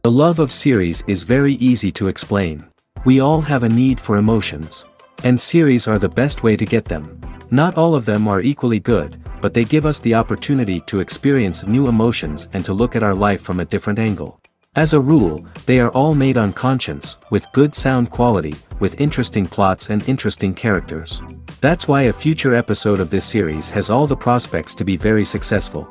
The love of series is very easy to explain. We all have a need for emotions. And series are the best way to get them. Not all of them are equally good, but they give us the opportunity to experience new emotions and to look at our life from a different angle. As a rule, they are all made on conscience, with good sound quality, with interesting plots and interesting characters. That's why a future episode of this series has all the prospects to be very successful.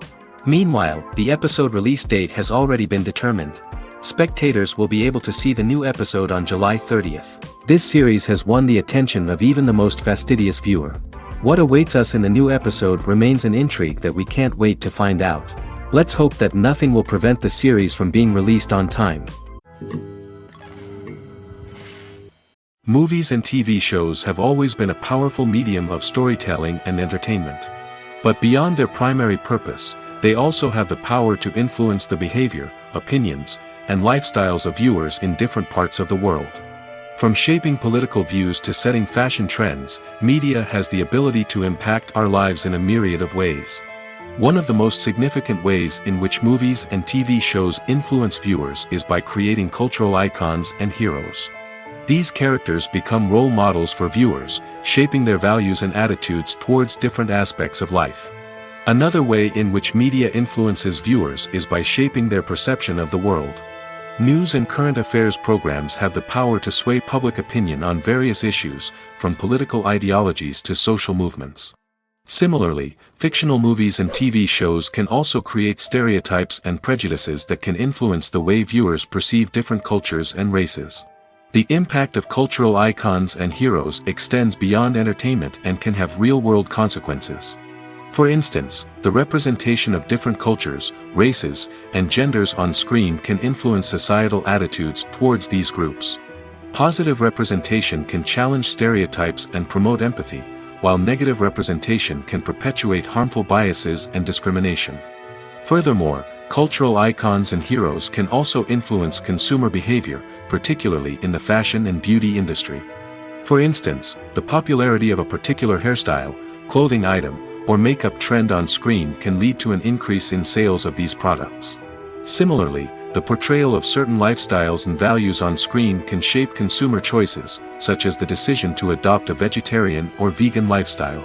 Meanwhile, the episode release date has already been determined. Spectators will be able to see the new episode on July 30th. This series has won the attention of even the most fastidious viewer. What awaits us in the new episode remains an intrigue that we can't wait to find out. Let's hope that nothing will prevent the series from being released on time. Movies and TV shows have always been a powerful medium of storytelling and entertainment. But beyond their primary purpose, they also have the power to influence the behavior, opinions, and lifestyles of viewers in different parts of the world. From shaping political views to setting fashion trends, media has the ability to impact our lives in a myriad of ways. One of the most significant ways in which movies and TV shows influence viewers is by creating cultural icons and heroes. These characters become role models for viewers, shaping their values and attitudes towards different aspects of life. Another way in which media influences viewers is by shaping their perception of the world. News and current affairs programs have the power to sway public opinion on various issues, from political ideologies to social movements. Similarly, fictional movies and TV shows can also create stereotypes and prejudices that can influence the way viewers perceive different cultures and races. The impact of cultural icons and heroes extends beyond entertainment and can have real-world consequences. For instance, the representation of different cultures, races, and genders on screen can influence societal attitudes towards these groups. Positive representation can challenge stereotypes and promote empathy, while negative representation can perpetuate harmful biases and discrimination. Furthermore, cultural icons and heroes can also influence consumer behavior, particularly in the fashion and beauty industry. For instance, the popularity of a particular hairstyle, clothing item, or makeup trend on screen can lead to an increase in sales of these products. Similarly, the portrayal of certain lifestyles and values on screen can shape consumer choices, such as the decision to adopt a vegetarian or vegan lifestyle.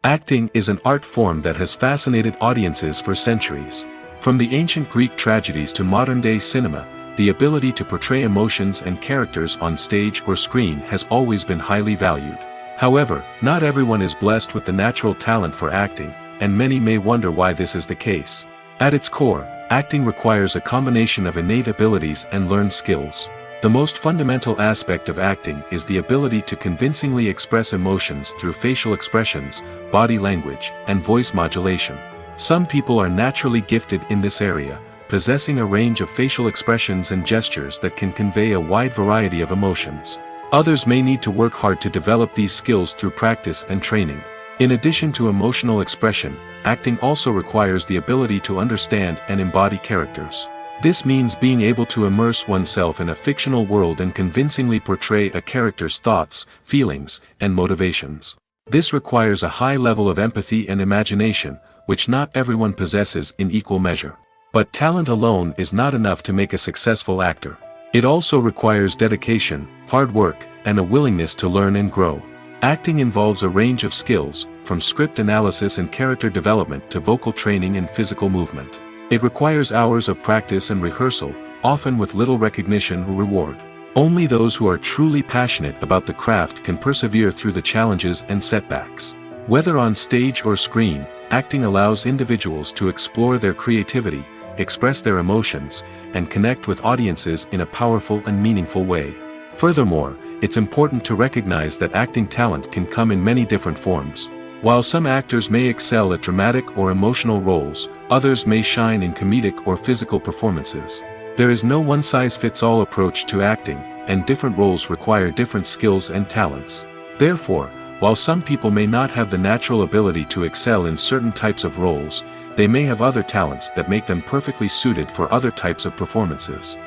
Acting is an art form that has fascinated audiences for centuries. From the ancient Greek tragedies to modern-day cinema, the ability to portray emotions and characters on stage or screen has always been highly valued. However, not everyone is blessed with the natural talent for acting, and many may wonder why this is the case. At its core, acting requires a combination of innate abilities and learned skills. The most fundamental aspect of acting is the ability to convincingly express emotions through facial expressions, body language, and voice modulation. Some people are naturally gifted in this area, possessing a range of facial expressions and gestures that can convey a wide variety of emotions. Others may need to work hard to develop these skills through practice and training. In addition to emotional expression, acting also requires the ability to understand and embody characters. This means being able to immerse oneself in a fictional world and convincingly portray a character's thoughts, feelings, and motivations. This requires a high level of empathy and imagination, which not everyone possesses in equal measure. But talent alone is not enough to make a successful actor. It also requires dedication, hard work, and a willingness to learn and grow. Acting involves a range of skills, from script analysis and character development to vocal training and physical movement. It requires hours of practice and rehearsal, often with little recognition or reward. Only those who are truly passionate about the craft can persevere through the challenges and setbacks. Whether on stage or screen, acting allows individuals to explore their creativity, express their emotions, and connect with audiences in a powerful and meaningful way. Furthermore, it's important to recognize that acting talent can come in many different forms. While some actors may excel at dramatic or emotional roles, others may shine in comedic or physical performances. There is no one-size-fits-all approach to acting, and different roles require different skills and talents. Therefore, while some people may not have the natural ability to excel in certain types of roles, they may have other talents that make them perfectly suited for other types of performances.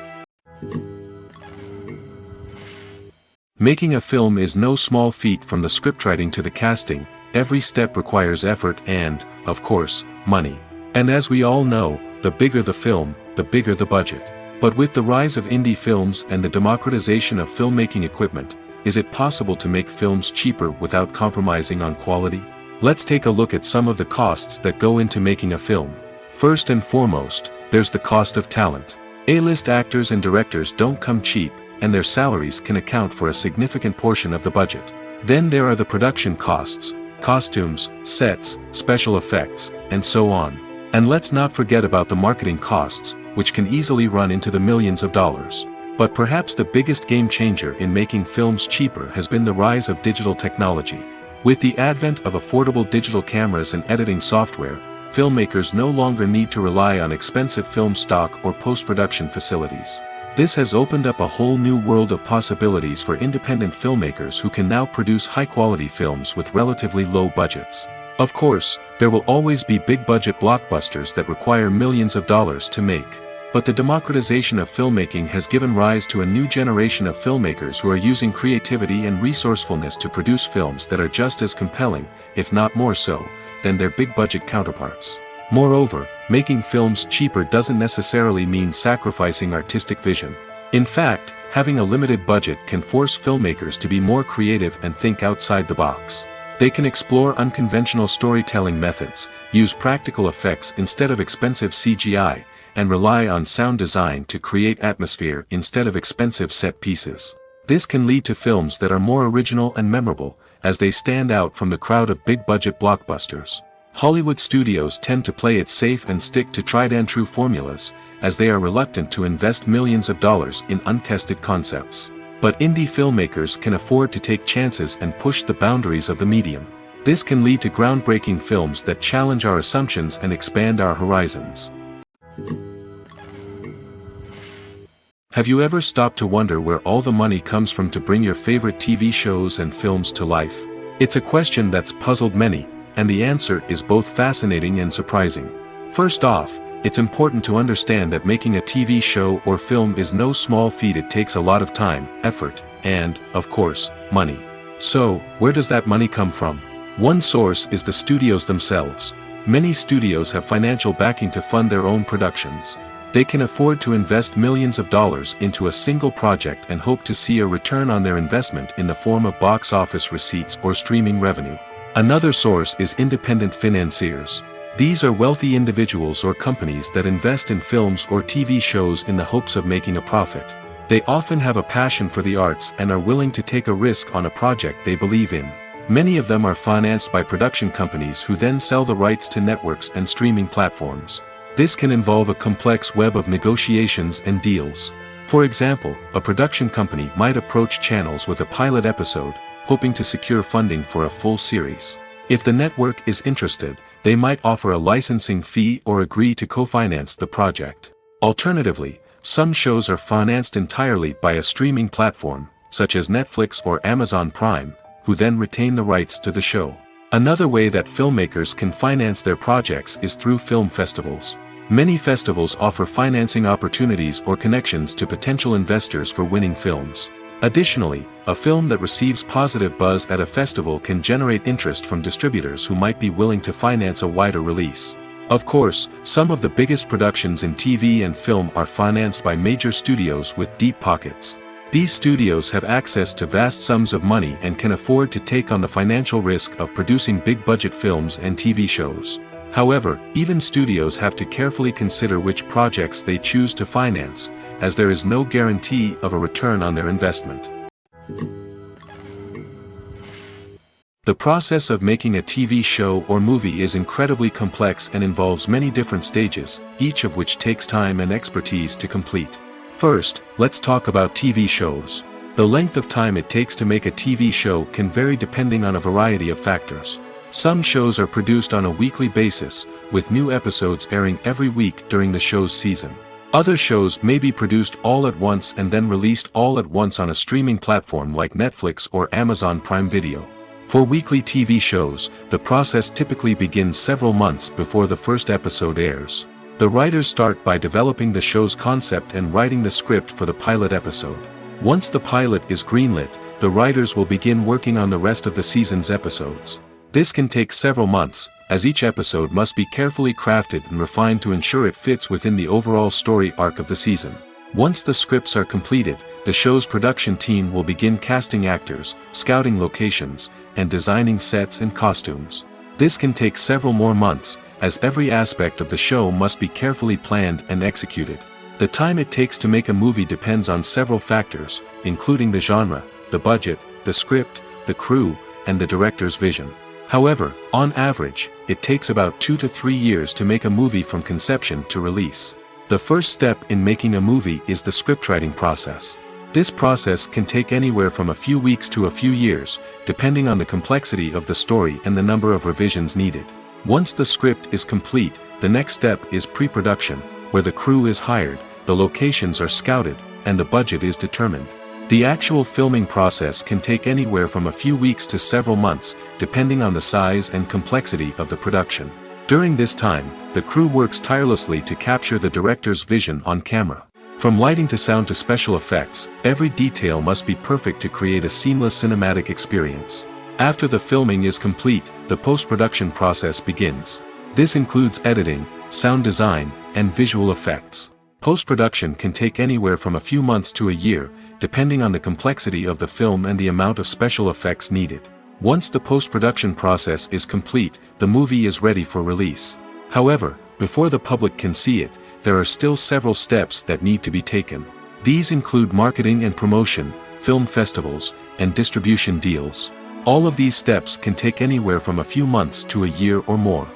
Making a film is no small feat. From the scriptwriting to the casting, every step requires effort and, of course, money. And as we all know, the bigger the film, the bigger the budget. But with the rise of indie films and the democratization of filmmaking equipment, is it possible to make films cheaper without compromising on quality? Let's take a look at some of the costs that go into making a film. First and foremost, there's the cost of talent. A-list actors and directors don't come cheap, and their salaries can account for a significant portion of the budget. Then there are the production costs, costumes, sets, special effects, and so on. And let's not forget about the marketing costs, which can easily run into the millions of dollars. But perhaps the biggest game changer in making films cheaper has been the rise of digital technology. With the advent of affordable digital cameras and editing software, filmmakers no longer need to rely on expensive film stock or post-production facilities. This has opened up a whole new world of possibilities for independent filmmakers who can now produce high-quality films with relatively low budgets. Of course, there will always be big-budget blockbusters that require millions of dollars to make. But the democratization of filmmaking has given rise to a new generation of filmmakers who are using creativity and resourcefulness to produce films that are just as compelling, if not more so, than their big-budget counterparts. Moreover, making films cheaper doesn't necessarily mean sacrificing artistic vision. In fact, having a limited budget can force filmmakers to be more creative and think outside the box. They can explore unconventional storytelling methods, use practical effects instead of expensive CGI, and rely on sound design to create atmosphere instead of expensive set pieces. This can lead to films that are more original and memorable, as they stand out from the crowd of big-budget blockbusters. Hollywood studios tend to play it safe and stick to tried-and-true formulas, as they are reluctant to invest millions of dollars in untested concepts. But indie filmmakers can afford to take chances and push the boundaries of the medium. This can lead to groundbreaking films that challenge our assumptions and expand our horizons. Have you ever stopped to wonder where all the money comes from to bring your favorite TV shows and films to life? It's a question that's puzzled many, and the answer is both fascinating and surprising. First off, it's important to understand that making a TV show or film is no small feat. It takes a lot of time, effort, and, of course, money. So, where does that money come from? One source is the studios themselves. Many studios have financial backing to fund their own productions. They can afford to invest millions of dollars into a single project and hope to see a return on their investment in the form of box office receipts or streaming revenue. Another source is independent financiers. These are wealthy individuals or companies that invest in films or TV shows in the hopes of making a profit. They often have a passion for the arts and are willing to take a risk on a project they believe in. Many of them are financed by production companies who then sell the rights to networks and streaming platforms. This can involve a complex web of negotiations and deals. For example, a production company might approach channels with a pilot episode, hoping to secure funding for a full series. If the network is interested, they might offer a licensing fee or agree to co-finance the project. Alternatively, some shows are financed entirely by a streaming platform, such as Netflix or Amazon Prime, who then retain the rights to the show. Another way that filmmakers can finance their projects is through film festivals. Many festivals offer financing opportunities or connections to potential investors for winning films. Additionally, a film that receives positive buzz at a festival can generate interest from distributors who might be willing to finance a wider release. Of course, some of the biggest productions in TV and film are financed by major studios with deep pockets. These studios have access to vast sums of money and can afford to take on the financial risk of producing big-budget films and TV shows. However, even studios have to carefully consider which projects they choose to finance, as there is no guarantee of a return on their investment. The process of making a TV show or movie is incredibly complex and involves many different stages, each of which takes time and expertise to complete. First, let's talk about TV shows. The length of time it takes to make a TV show can vary depending on a variety of factors. Some shows are produced on a weekly basis, with new episodes airing every week during the show's season. Other shows may be produced all at once and then released all at once on a streaming platform like Netflix or Amazon Prime Video. For weekly TV shows, the process typically begins several months before the first episode airs. The writers start by developing the show's concept and writing the script for the pilot episode. Once the pilot is greenlit, the writers will begin working on the rest of the season's episodes. This can take several months, as each episode must be carefully crafted and refined to ensure it fits within the overall story arc of the season. Once the scripts are completed, the show's production team will begin casting actors, scouting locations, and designing sets and costumes. This can take several more months, as every aspect of the show must be carefully planned and executed. The time it takes to make a movie depends on several factors, including the genre, the budget, the script, the crew, and the director's vision. However, on average, it takes about 2 to 3 years to make a movie from conception to release. The first step in making a movie is the scriptwriting process. This process can take anywhere from a few weeks to a few years, depending on the complexity of the story and the number of revisions needed. Once the script is complete, the next step is pre-production, where the crew is hired, the locations are scouted, and the budget is determined. The actual filming process can take anywhere from a few weeks to several months, depending on the size and complexity of the production. During this time, the crew works tirelessly to capture the director's vision on camera. From lighting to sound to special effects, every detail must be perfect to create a seamless cinematic experience. After the filming is complete, the post-production process begins. This includes editing, sound design, and visual effects. Post-production can take anywhere from a few months to a year, depending on the complexity of the film and the amount of special effects needed. Once the post-production process is complete, the movie is ready for release. However, before the public can see it, there are still several steps that need to be taken. These include marketing and promotion, film festivals, and distribution deals. All of these steps can take anywhere from a few months to a year or more.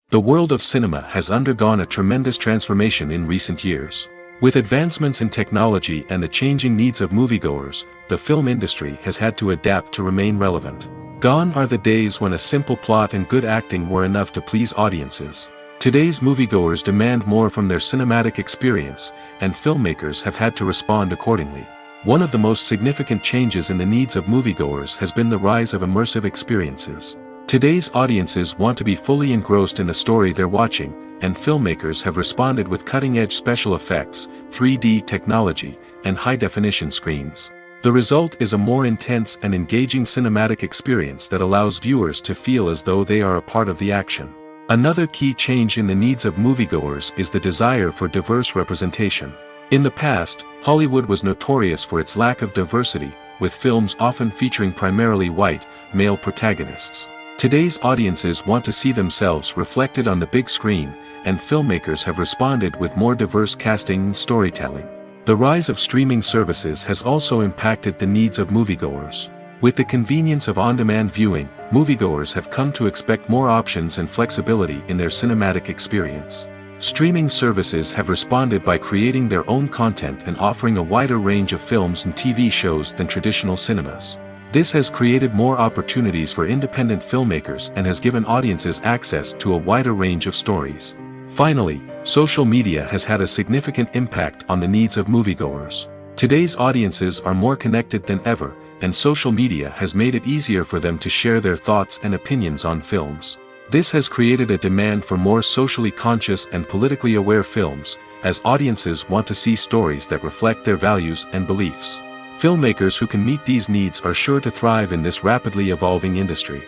The world of cinema has undergone a tremendous transformation in recent years. With advancements in technology and the changing needs of moviegoers, the film industry has had to adapt to remain relevant. Gone are the days when a simple plot and good acting were enough to please audiences. Today's moviegoers demand more from their cinematic experience, and filmmakers have had to respond accordingly. One of the most significant changes in the needs of moviegoers has been the rise of immersive experiences. Today's audiences want to be fully engrossed in the story they're watching, and filmmakers have responded with cutting-edge special effects, 3D technology, and high-definition screens. The result is a more intense and engaging cinematic experience that allows viewers to feel as though they are a part of the action. Another key change in the needs of moviegoers is the desire for diverse representation. In the past, Hollywood was notorious for its lack of diversity, with films often featuring primarily white, male protagonists. Today's audiences want to see themselves reflected on the big screen, and filmmakers have responded with more diverse casting and storytelling. The rise of streaming services has also impacted the needs of moviegoers. With the convenience of on-demand viewing, moviegoers have come to expect more options and flexibility in their cinematic experience. Streaming services have responded by creating their own content and offering a wider range of films and TV shows than traditional cinemas. This has created more opportunities for independent filmmakers and has given audiences access to a wider range of stories. Finally, social media has had a significant impact on the needs of moviegoers. Today's audiences are more connected than ever, and social media has made it easier for them to share their thoughts and opinions on films. This has created a demand for more socially conscious and politically aware films, as audiences want to see stories that reflect their values and beliefs. Filmmakers who can meet these needs are sure to thrive in this rapidly evolving industry.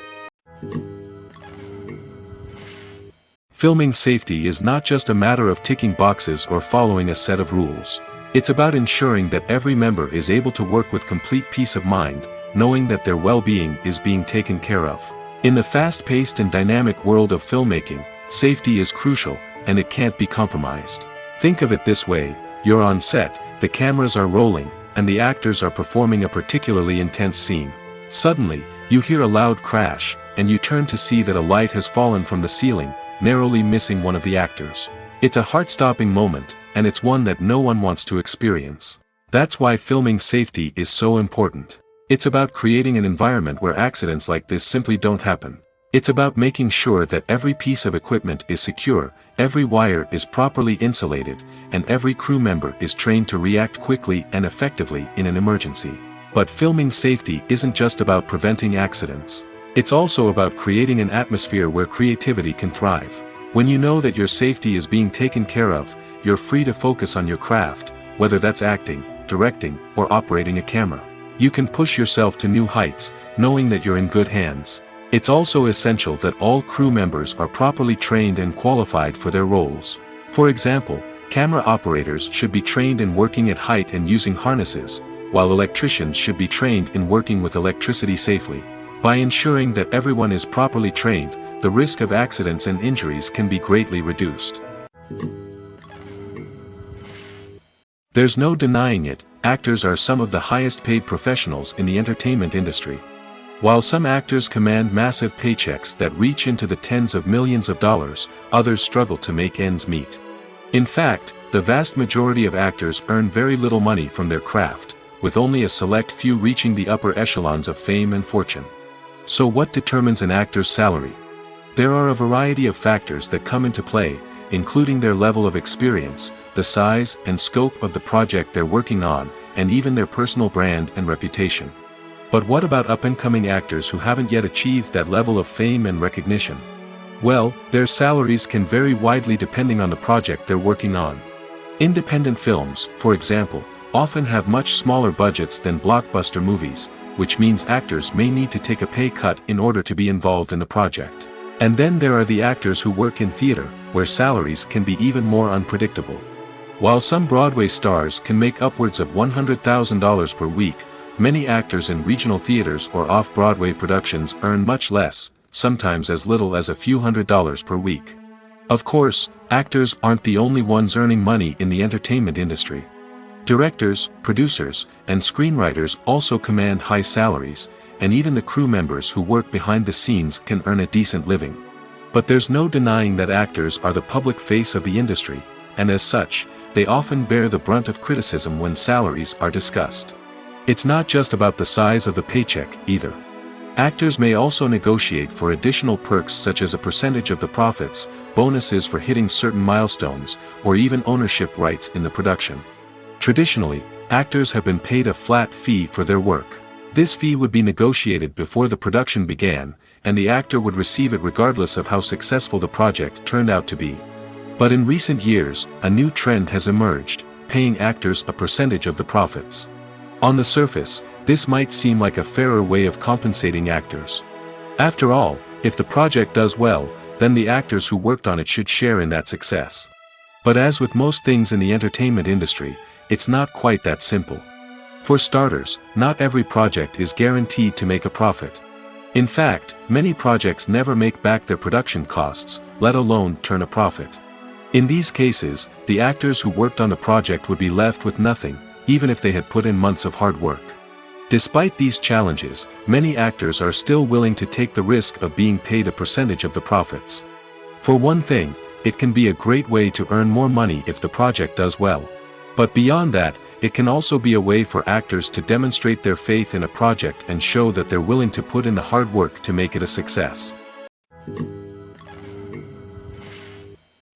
Filming safety is not just a matter of ticking boxes or following a set of rules. It's about ensuring that every member is able to work with complete peace of mind, knowing that their well-being is being taken care of. In the fast-paced and dynamic world of filmmaking, safety is crucial, and it can't be compromised. Think of it this way: you're on set, the cameras are rolling, and the actors are performing a particularly intense scene. Suddenly, you hear a loud crash, and you turn to see that a light has fallen from the ceiling, narrowly missing one of the actors. It's a heart-stopping moment, and it's one that no one wants to experience. That's why filming safety is so important. It's about creating an environment where accidents like this simply don't happen. It's about making sure that every piece of equipment is secure, every wire is properly insulated, and every crew member is trained to react quickly and effectively in an emergency. But filming safety isn't just about preventing accidents. It's also about creating an atmosphere where creativity can thrive. When you know that your safety is being taken care of, you're free to focus on your craft, whether that's acting, directing, or operating a camera. You can push yourself to new heights, knowing that you're in good hands. It's also essential that all crew members are properly trained and qualified for their roles. For example, camera operators should be trained in working at height and using harnesses, while electricians should be trained in working with electricity safely. By ensuring that everyone is properly trained, the risk of accidents and injuries can be greatly reduced. There's no denying it, actors are some of the highest paid professionals in the entertainment industry. While some actors command massive paychecks that reach into the tens of millions of dollars, others struggle to make ends meet. In fact, the vast majority of actors earn very little money from their craft, with only a select few reaching the upper echelons of fame and fortune. So what determines an actor's salary? There are a variety of factors that come into play, including their level of experience, the size and scope of the project they're working on, and even their personal brand and reputation. But what about up-and-coming actors who haven't yet achieved that level of fame and recognition? Well, their salaries can vary widely depending on the project they're working on. Independent films, for example, often have much smaller budgets than blockbuster movies, which means actors may need to take a pay cut in order to be involved in the project. And then there are the actors who work in theater, where salaries can be even more unpredictable. While some Broadway stars can make upwards of $100,000 per week, many actors in regional theaters or off-Broadway productions earn much less, sometimes as little as a few $100s per week. Of course, actors aren't the only ones earning money in the entertainment industry. Directors, producers, and screenwriters also command high salaries, and even the crew members who work behind the scenes can earn a decent living. But there's no denying that actors are the public face of the industry, and as such, they often bear the brunt of criticism when salaries are discussed. It's not just about the size of the paycheck, either. Actors may also negotiate for additional perks such as a percentage of the profits, bonuses for hitting certain milestones, or even ownership rights in the production. Traditionally, actors have been paid a flat fee for their work. This fee would be negotiated before the production began, and the actor would receive it regardless of how successful the project turned out to be. But in recent years, a new trend has emerged, paying actors a percentage of the profits. On the surface, this might seem like a fairer way of compensating actors. After all, if the project does well, then the actors who worked on it should share in that success. But as with most things in the entertainment industry, it's not quite that simple. For starters, not every project is guaranteed to make a profit. In fact, many projects never make back their production costs, let alone turn a profit. In these cases, the actors who worked on the project would be left with nothing, even if they had put in months of hard work. Despite these challenges, many actors are still willing to take the risk of being paid a percentage of the profits. For one thing, it can be a great way to earn more money if the project does well. But beyond that, it can also be a way for actors to demonstrate their faith in a project and show that they're willing to put in the hard work to make it a success.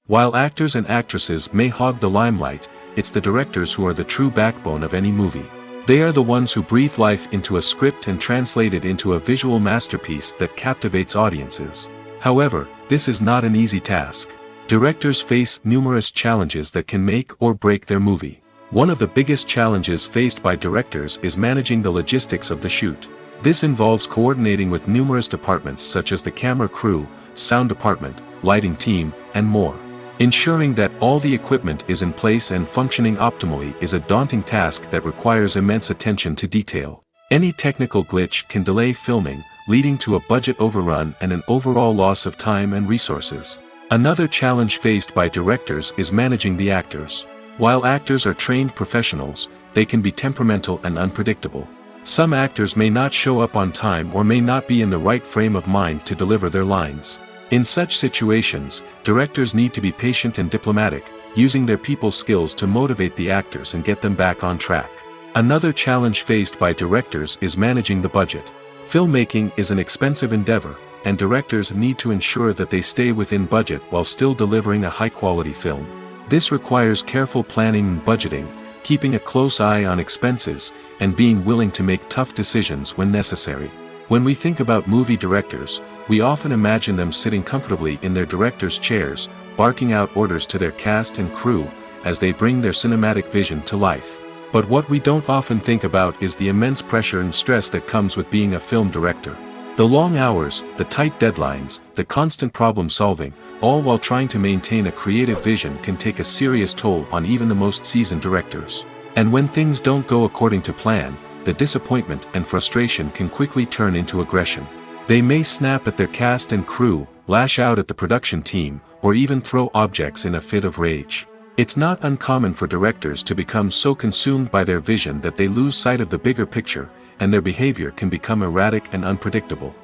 While actors and actresses may hog the limelight, it's the directors who are the true backbone of any movie. They are the ones who breathe life into a script and translate it into a visual masterpiece that captivates audiences. However, this is not an easy task. Directors face numerous challenges that can make or break their movie. One of the biggest challenges faced by directors is managing the logistics of the shoot. This involves coordinating with numerous departments such as the camera crew, sound department, lighting team, and more. Ensuring that all the equipment is in place and functioning optimally is a daunting task that requires immense attention to detail. Any technical glitch can delay filming, leading to a budget overrun and an overall loss of time and resources. Another challenge faced by directors is managing the actors. While actors are trained professionals, they can be temperamental and unpredictable. Some actors may not show up on time or may not be in the right frame of mind to deliver their lines. In such situations, directors need to be patient and diplomatic, using their people skills to motivate the actors and get them back on track. Another challenge faced by directors is managing the budget. Filmmaking is an expensive endeavor, and directors need to ensure that they stay within budget while still delivering a high-quality film. This requires careful planning and budgeting, keeping a close eye on expenses, and being willing to make tough decisions when necessary. When we think about movie directors, we often imagine them sitting comfortably in their director's chairs, barking out orders to their cast and crew, as they bring their cinematic vision to life. But what we don't often think about is the immense pressure and stress that comes with being a film director. The long hours, the tight deadlines, the constant problem solving, all while trying to maintain a creative vision can take a serious toll on even the most seasoned directors. And when things don't go according to plan, the disappointment and frustration can quickly turn into aggression. They may snap at their cast and crew, lash out at the production team, or even throw objects in a fit of rage. It's not uncommon for directors to become so consumed by their vision that they lose sight of the bigger picture, and their behavior can become erratic and unpredictable.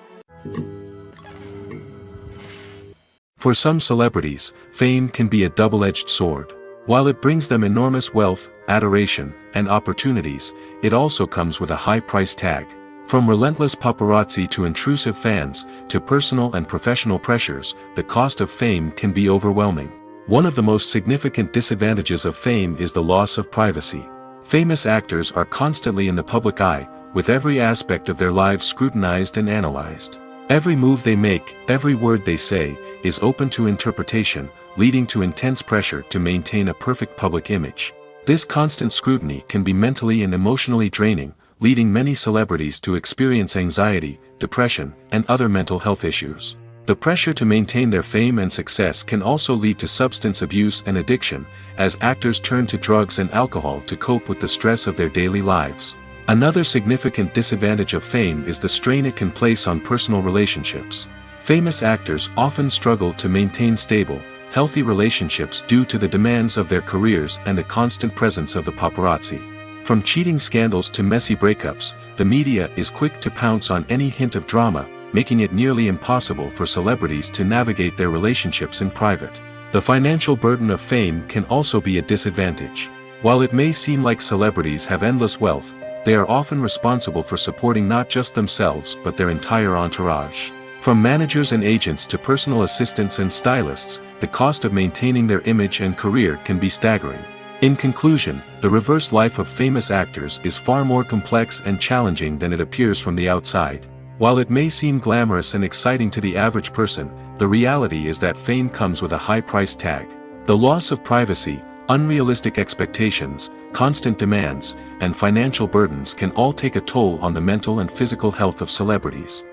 For some celebrities, fame can be a double-edged sword. While it brings them enormous wealth, adoration, and opportunities, it also comes with a high price tag. From relentless paparazzi to intrusive fans, to personal and professional pressures, the cost of fame can be overwhelming. One of the most significant disadvantages of fame is the loss of privacy. Famous actors are constantly in the public eye, with every aspect of their lives scrutinized and analyzed. Every move they make, every word they say, is open to interpretation, leading to intense pressure to maintain a perfect public image. This constant scrutiny can be mentally and emotionally draining, leading many celebrities to experience anxiety, depression, and other mental health issues. The pressure to maintain their fame and success can also lead to substance abuse and addiction, as actors turn to drugs and alcohol to cope with the stress of their daily lives. Another significant disadvantage of fame is the strain it can place on personal relationships. Famous actors often struggle to maintain stable, healthy relationships due to the demands of their careers and the constant presence of the paparazzi. From cheating scandals to messy breakups, the media is quick to pounce on any hint of drama, making it nearly impossible for celebrities to navigate their relationships in private. The financial burden of fame can also be a disadvantage. While it may seem like celebrities have endless wealth, they are often responsible for supporting not just themselves but their entire entourage. From managers and agents to personal assistants and stylists, the cost of maintaining their image and career can be staggering. In conclusion, the reverse life of famous actors is far more complex and challenging than it appears from the outside. While it may seem glamorous and exciting to the average person, the reality is that fame comes with a high price tag. The loss of privacy, unrealistic expectations, constant demands, and financial burdens can all take a toll on the mental and physical health of celebrities.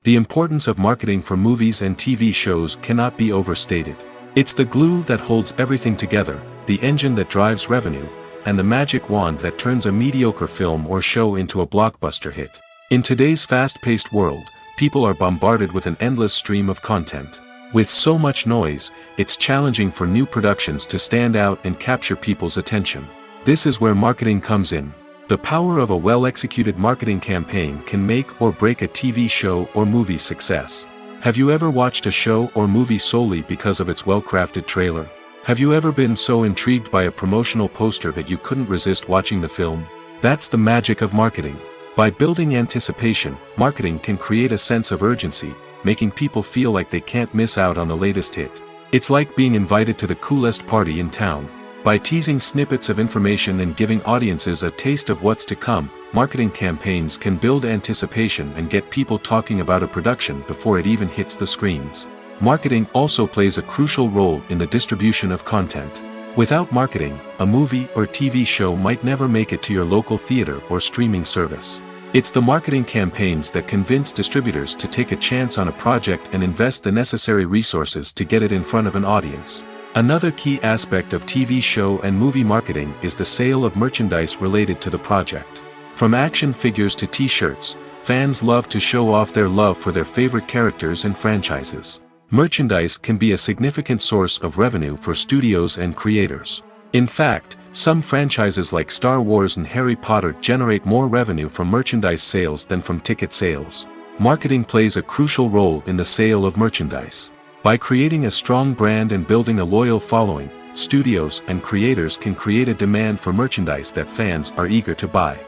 The importance of marketing for movies and TV shows cannot be overstated. It's the glue that holds everything together, the engine that drives revenue, and the magic wand that turns a mediocre film or show into a blockbuster hit. In today's fast-paced world, people are bombarded with an endless stream of content. With so much noise, it's challenging for new productions to stand out and capture people's attention. This is where marketing comes in. The power of a well-executed marketing campaign can make or break a TV show or movie's success. Have you ever watched a show or movie solely because of its well-crafted trailer? Have you ever been so intrigued by a promotional poster that you couldn't resist watching the film? That's the magic of marketing. By building anticipation, marketing can create a sense of urgency, making people feel like they can't miss out on the latest hit. It's like being invited to the coolest party in town. By teasing snippets of information and giving audiences a taste of what's to come, marketing campaigns can build anticipation and get people talking about a production before it even hits the screens. Marketing also plays a crucial role in the distribution of content. Without marketing, a movie or TV show might never make it to your local theater or streaming service. It's the marketing campaigns that convince distributors to take a chance on a project and invest the necessary resources to get it in front of an audience. Another key aspect of TV show and movie marketing is the sale of merchandise related to the project. From action figures to t-shirts, fans love to show off their love for their favorite characters and franchises. Merchandise can be a significant source of revenue for studios and creators. In fact, some franchises like Star Wars and Harry Potter generate more revenue from merchandise sales than from ticket sales. Marketing plays a crucial role in the sale of merchandise. By creating a strong brand and building a loyal following, studios and creators can create a demand for merchandise that fans are eager to buy.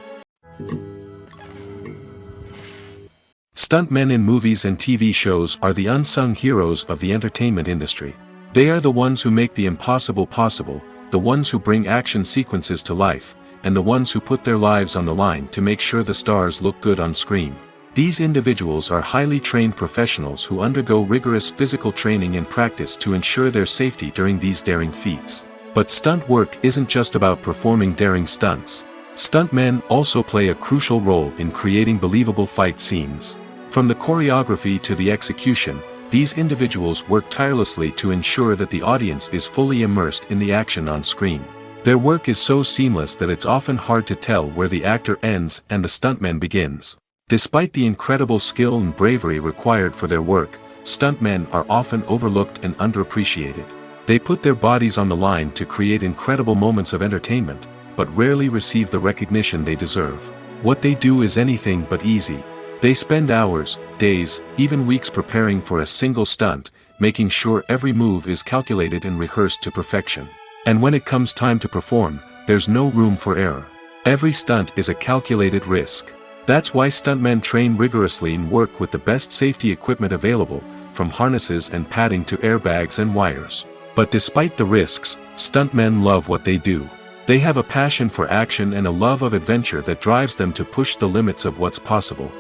Stuntmen in movies and TV shows are the unsung heroes of the entertainment industry. They are the ones who make the impossible possible, the ones who bring action sequences to life, and the ones who put their lives on the line to make sure the stars look good on screen. These individuals are highly trained professionals who undergo rigorous physical training and practice to ensure their safety during these daring feats. But stunt work isn't just about performing daring stunts. Stuntmen also play a crucial role in creating believable fight scenes. From the choreography to the execution, these individuals work tirelessly to ensure that the audience is fully immersed in the action on screen. Their work is so seamless that it's often hard to tell where the actor ends and the stuntman begins. Despite the incredible skill and bravery required for their work, stuntmen are often overlooked and underappreciated. They put their bodies on the line to create incredible moments of entertainment, but rarely receive the recognition they deserve. What they do is anything but easy. They spend hours, days, even weeks preparing for a single stunt, making sure every move is calculated and rehearsed to perfection. And when it comes time to perform, there's no room for error. Every stunt is a calculated risk. That's why stuntmen train rigorously and work with the best safety equipment available, from harnesses and padding to airbags and wires. But despite the risks, stuntmen love what they do. They have a passion for action and a love of adventure that drives them to push the limits of what's possible.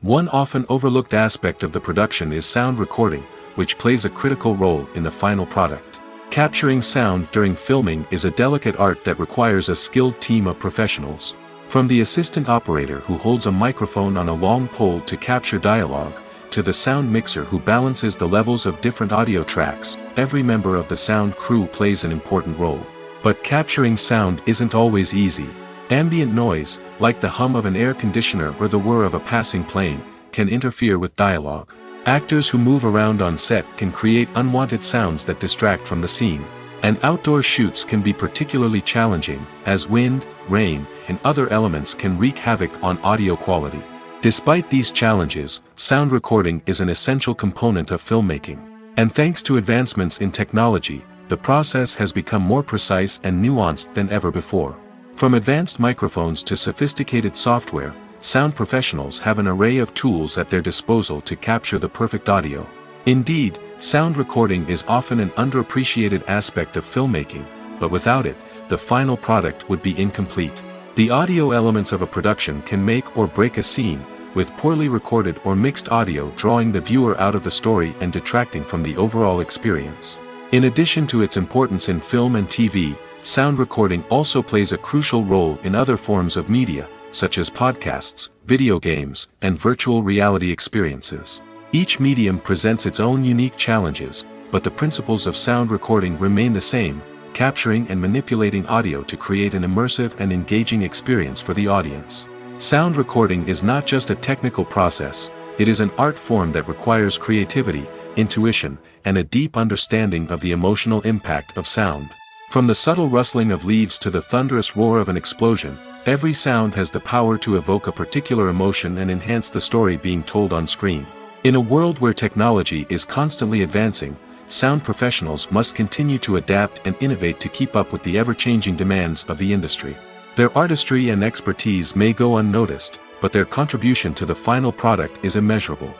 One often overlooked aspect of the production is sound recording, which plays a critical role in the final product. Capturing sound during filming is a delicate art that requires a skilled team of professionals. From the assistant operator who holds a microphone on a long pole to capture dialogue, to the sound mixer who balances the levels of different audio tracks, every member of the sound crew plays an important role. But capturing sound isn't always easy. Ambient noise, like the hum of an air conditioner or the whir of a passing plane, can interfere with dialogue. Actors who move around on set can create unwanted sounds that distract from the scene. And outdoor shoots can be particularly challenging, as wind, rain, and other elements can wreak havoc on audio quality. Despite these challenges, sound recording is an essential component of filmmaking. And thanks to advancements in technology, the process has become more precise and nuanced than ever before. From advanced microphones to sophisticated software, sound professionals have an array of tools at their disposal to capture the perfect audio. Indeed, sound recording is often an underappreciated aspect of filmmaking, but without it, the final product would be incomplete. The audio elements of a production can make or break a scene, with poorly recorded or mixed audio drawing the viewer out of the story and detracting from the overall experience. In addition to its importance in film and TV, sound recording also plays a crucial role in other forms of media, such as podcasts, video games, and virtual reality experiences. Each medium presents its own unique challenges, but the principles of sound recording remain the same, capturing and manipulating audio to create an immersive and engaging experience for the audience. Sound recording is not just a technical process, it is an art form that requires creativity, intuition, and a deep understanding of the emotional impact of sound. From the subtle rustling of leaves to the thunderous roar of an explosion, every sound has the power to evoke a particular emotion and enhance the story being told on screen. In a world where technology is constantly advancing, sound professionals must continue to adapt and innovate to keep up with the ever-changing demands of the industry. Their artistry and expertise may go unnoticed, but their contribution to the final product is immeasurable.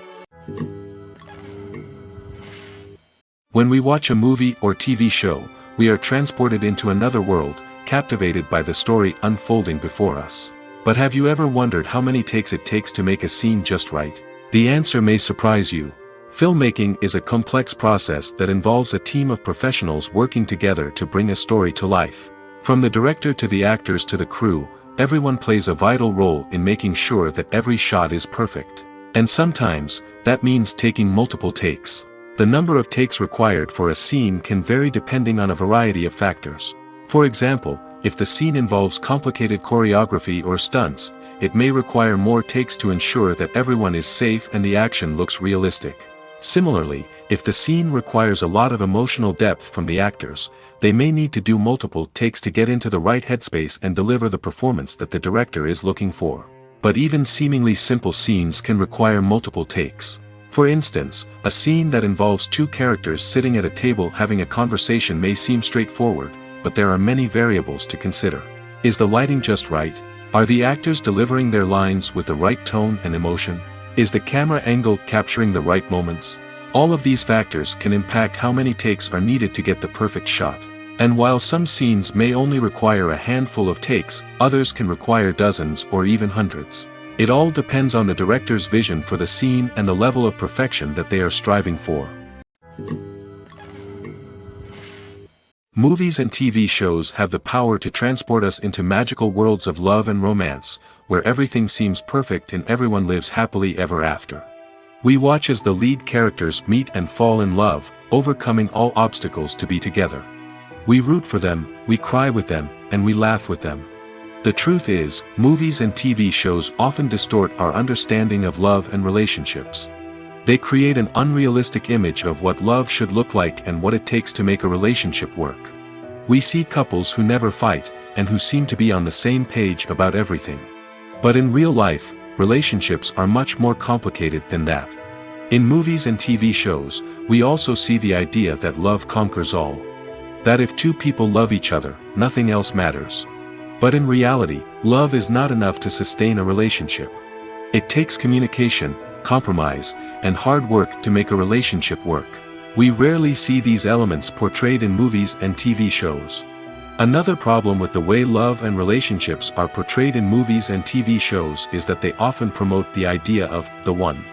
When we watch a movie or TV show, we are transported into another world, captivated by the story unfolding before us. But have you ever wondered how many takes it takes to make a scene just right? The answer may surprise you. Filmmaking is a complex process that involves a team of professionals working together to bring a story to life. From the director to the actors to the crew, everyone plays a vital role in making sure that every shot is perfect. And sometimes, that means taking multiple takes. The number of takes required for a scene can vary depending on a variety of factors. For example, if the scene involves complicated choreography or stunts, it may require more takes to ensure that everyone is safe and the action looks realistic. Similarly, if the scene requires a lot of emotional depth from the actors, they may need to do multiple takes to get into the right headspace and deliver the performance that the director is looking for. But even seemingly simple scenes can require multiple takes. For instance, a scene that involves two characters sitting at a table having a conversation may seem straightforward, but there are many variables to consider. Is the lighting just right? Are the actors delivering their lines with the right tone and emotion? Is the camera angle capturing the right moments? All of these factors can impact how many takes are needed to get the perfect shot. And while some scenes may only require a handful of takes, others can require dozens or even hundreds. It all depends on the director's vision for the scene and the level of perfection that they are striving for. Movies and TV shows have the power to transport us into magical worlds of love and romance, where everything seems perfect and everyone lives happily ever after. We watch as the lead characters meet and fall in love, overcoming all obstacles to be together. We root for them, we cry with them, and we laugh with them. The truth is, movies and TV shows often distort our understanding of love and relationships. They create an unrealistic image of what love should look like and what it takes to make a relationship work. We see couples who never fight, and who seem to be on the same page about everything. But in real life, relationships are much more complicated than that. In movies and TV shows, we also see the idea that love conquers all. That if two people love each other, nothing else matters. But in reality, love is not enough to sustain a relationship. It takes communication, compromise, and hard work to make a relationship work. We rarely see these elements portrayed in movies and TV shows. Another problem with the way love and relationships are portrayed in movies and TV shows is that they often promote the idea of the one.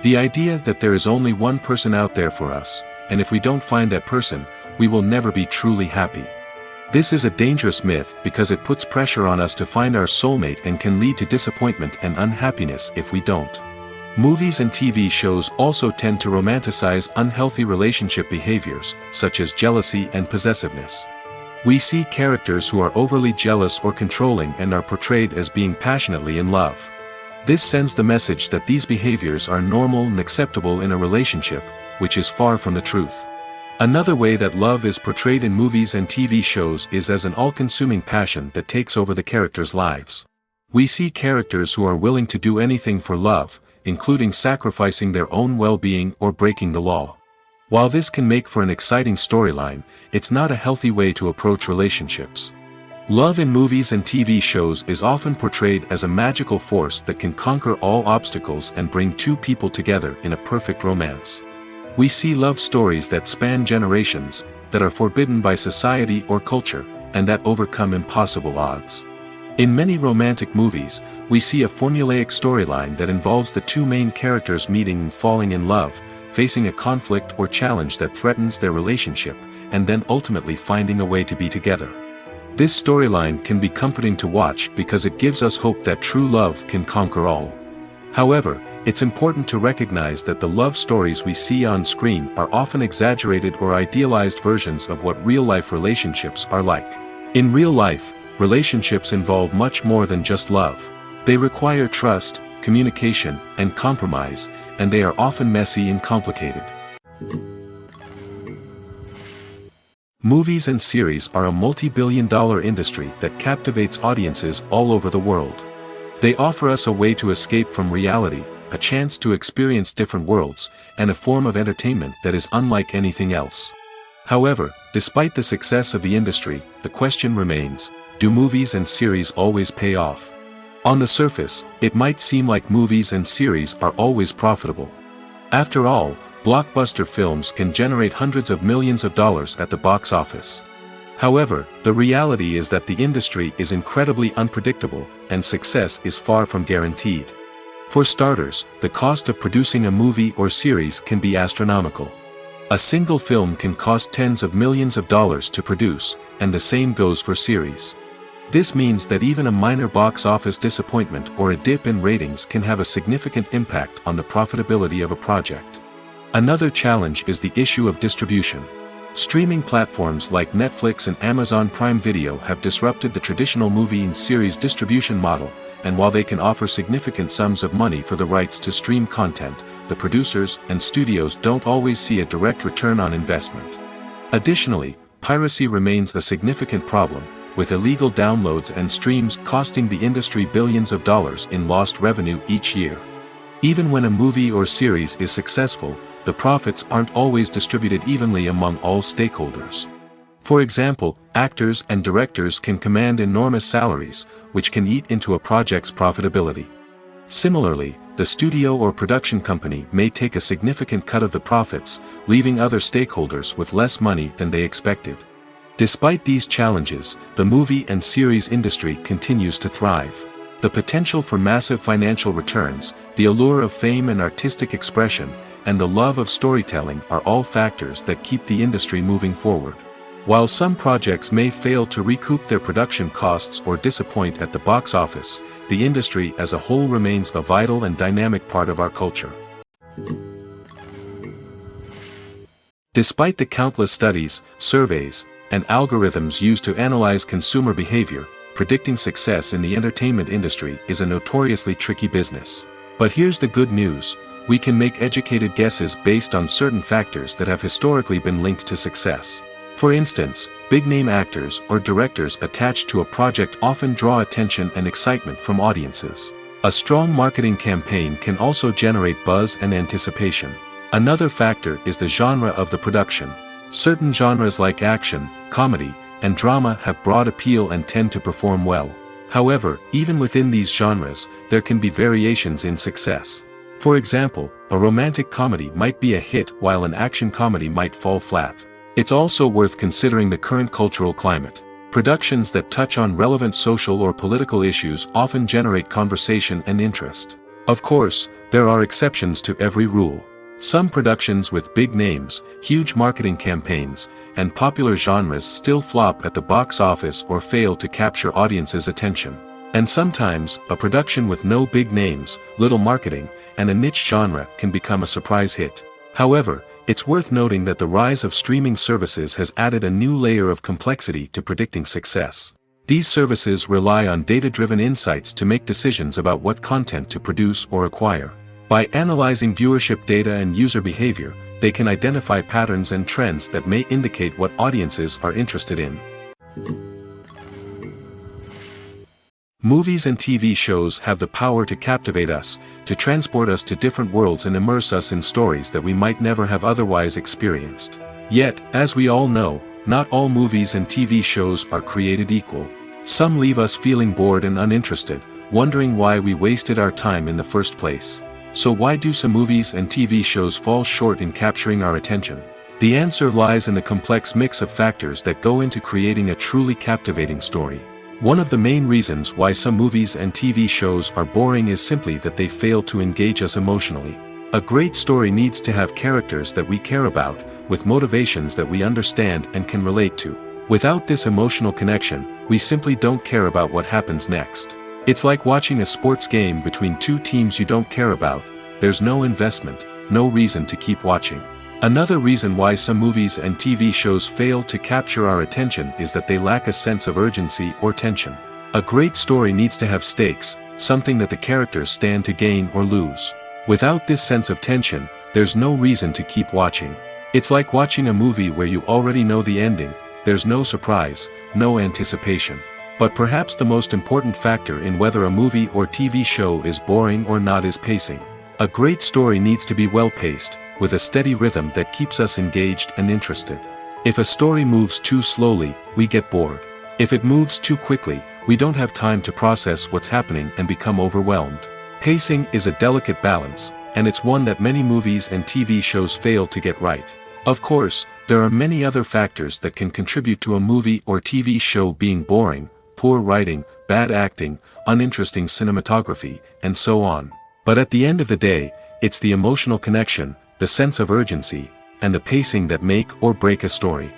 The idea that there is only one person out there for us, and if we don't find that person, we will never be truly happy. This is a dangerous myth because it puts pressure on us to find our soulmate and can lead to disappointment and unhappiness if we don't. Movies and TV shows also tend to romanticize unhealthy relationship behaviors, such as jealousy and possessiveness. We see characters who are overly jealous or controlling and are portrayed as being passionately in love. This sends the message that these behaviors are normal and acceptable in a relationship, which is far from the truth. Another way that love is portrayed in movies and TV shows is as an all-consuming passion that takes over the characters' lives. We see characters who are willing to do anything for love, including sacrificing their own well-being or breaking the law. While this can make for an exciting storyline, it's not a healthy way to approach relationships. Love in movies and TV shows is often portrayed as a magical force that can conquer all obstacles and bring two people together in a perfect romance. We see love stories that span generations, that are forbidden by society or culture, and that overcome impossible odds. In many romantic movies, we see a formulaic storyline that involves the two main characters meeting and falling in love, facing a conflict or challenge that threatens their relationship, and then ultimately finding a way to be together. This storyline can be comforting to watch because it gives us hope that true love can conquer all. However, it's important to recognize that the love stories we see on screen are often exaggerated or idealized versions of what real-life relationships are like. In real life, relationships involve much more than just love. They require trust, communication, and compromise, and they are often messy and complicated. Movies and series are a multi-billion-dollar industry that captivates audiences all over the world. They offer us a way to escape from reality, a chance to experience different worlds, and a form of entertainment that is unlike anything else. However, despite the success of the industry, the question remains: do movies and series always pay off? On the surface, it might seem like movies and series are always profitable. After all, blockbuster films can generate hundreds of millions of dollars at the box office. However, the reality is that the industry is incredibly unpredictable, and success is far from guaranteed. For starters, the cost of producing a movie or series can be astronomical. A single film can cost tens of millions of dollars to produce, and the same goes for series. This means that even a minor box office disappointment or a dip in ratings can have a significant impact on the profitability of a project. Another challenge is the issue of distribution. Streaming platforms like Netflix and Amazon Prime Video have disrupted the traditional movie and series distribution model, and while they can offer significant sums of money for the rights to stream content, the producers and studios don't always see a direct return on investment. Additionally, piracy remains a significant problem, with illegal downloads and streams costing the industry billions of dollars in lost revenue each year. Even when a movie or series is successful, the profits aren't always distributed evenly among all stakeholders. For example, actors and directors can command enormous salaries, which can eat into a project's profitability. Similarly, the studio or production company may take a significant cut of the profits, leaving other stakeholders with less money than they expected. Despite these challenges, the movie and series industry continues to thrive. The potential for massive financial returns, the allure of fame and artistic expression, and the love of storytelling are all factors that keep the industry moving forward. While some projects may fail to recoup their production costs or disappoint at the box office, the industry as a whole remains a vital and dynamic part of our culture. Despite the countless studies, surveys, and algorithms used to analyze consumer behavior, predicting success in the entertainment industry is a notoriously tricky business. But here's the good news: we can make educated guesses based on certain factors that have historically been linked to success. For instance, big-name actors or directors attached to a project often draw attention and excitement from audiences. A strong marketing campaign can also generate buzz and anticipation. Another factor is the genre of the production. Certain genres like action, comedy, and drama have broad appeal and tend to perform well. However, even within these genres, there can be variations in success. For example, a romantic comedy might be a hit while an action comedy might fall flat. It's also worth considering the current cultural climate. Productions that touch on relevant social or political issues often generate conversation and interest. Of course, there are exceptions to every rule. Some productions with big names, huge marketing campaigns, and popular genres still flop at the box office or fail to capture audiences' attention. And sometimes, a production with no big names, little marketing, and a niche genre can become a surprise hit. However, it's worth noting that the rise of streaming services has added a new layer of complexity to predicting success. These services rely on data-driven insights to make decisions about what content to produce or acquire. By analyzing viewership data and user behavior, they can identify patterns and trends that may indicate what audiences are interested in. Movies and TV shows have the power to captivate us, to transport us to different worlds and immerse us in stories that we might never have otherwise experienced. Yet, as we all know, not all movies and TV shows are created equal. Some leave us feeling bored and uninterested, wondering why we wasted our time in the first place. So why do some movies and TV shows fall short in capturing our attention? The answer lies in the complex mix of factors that go into creating a truly captivating story. One of the main reasons why some movies and TV shows are boring is simply that they fail to engage us emotionally. A great story needs to have characters that we care about, with motivations that we understand and can relate to. Without this emotional connection, we simply don't care about what happens next. It's like watching a sports game between two teams you don't care about. There's no investment, no reason to keep watching. Another reason why some movies and TV shows fail to capture our attention is that they lack a sense of urgency or tension. A great story needs to have stakes, something that the characters stand to gain or lose. Without this sense of tension, there's no reason to keep watching. It's like watching a movie where you already know the ending. There's no surprise, no anticipation. But perhaps the most important factor in whether a movie or TV show is boring or not is pacing. A great story needs to be well-paced, with a steady rhythm that keeps us engaged and interested. If a story moves too slowly, we get bored. If it moves too quickly, we don't have time to process what's happening and become overwhelmed. Pacing is a delicate balance, and it's one that many movies and TV shows fail to get right. Of course, there are many other factors that can contribute to a movie or TV show being boring: poor writing, bad acting, uninteresting cinematography, and so on. But at the end of the day, it's the emotional connection, the sense of urgency, and the pacing that make or break a story.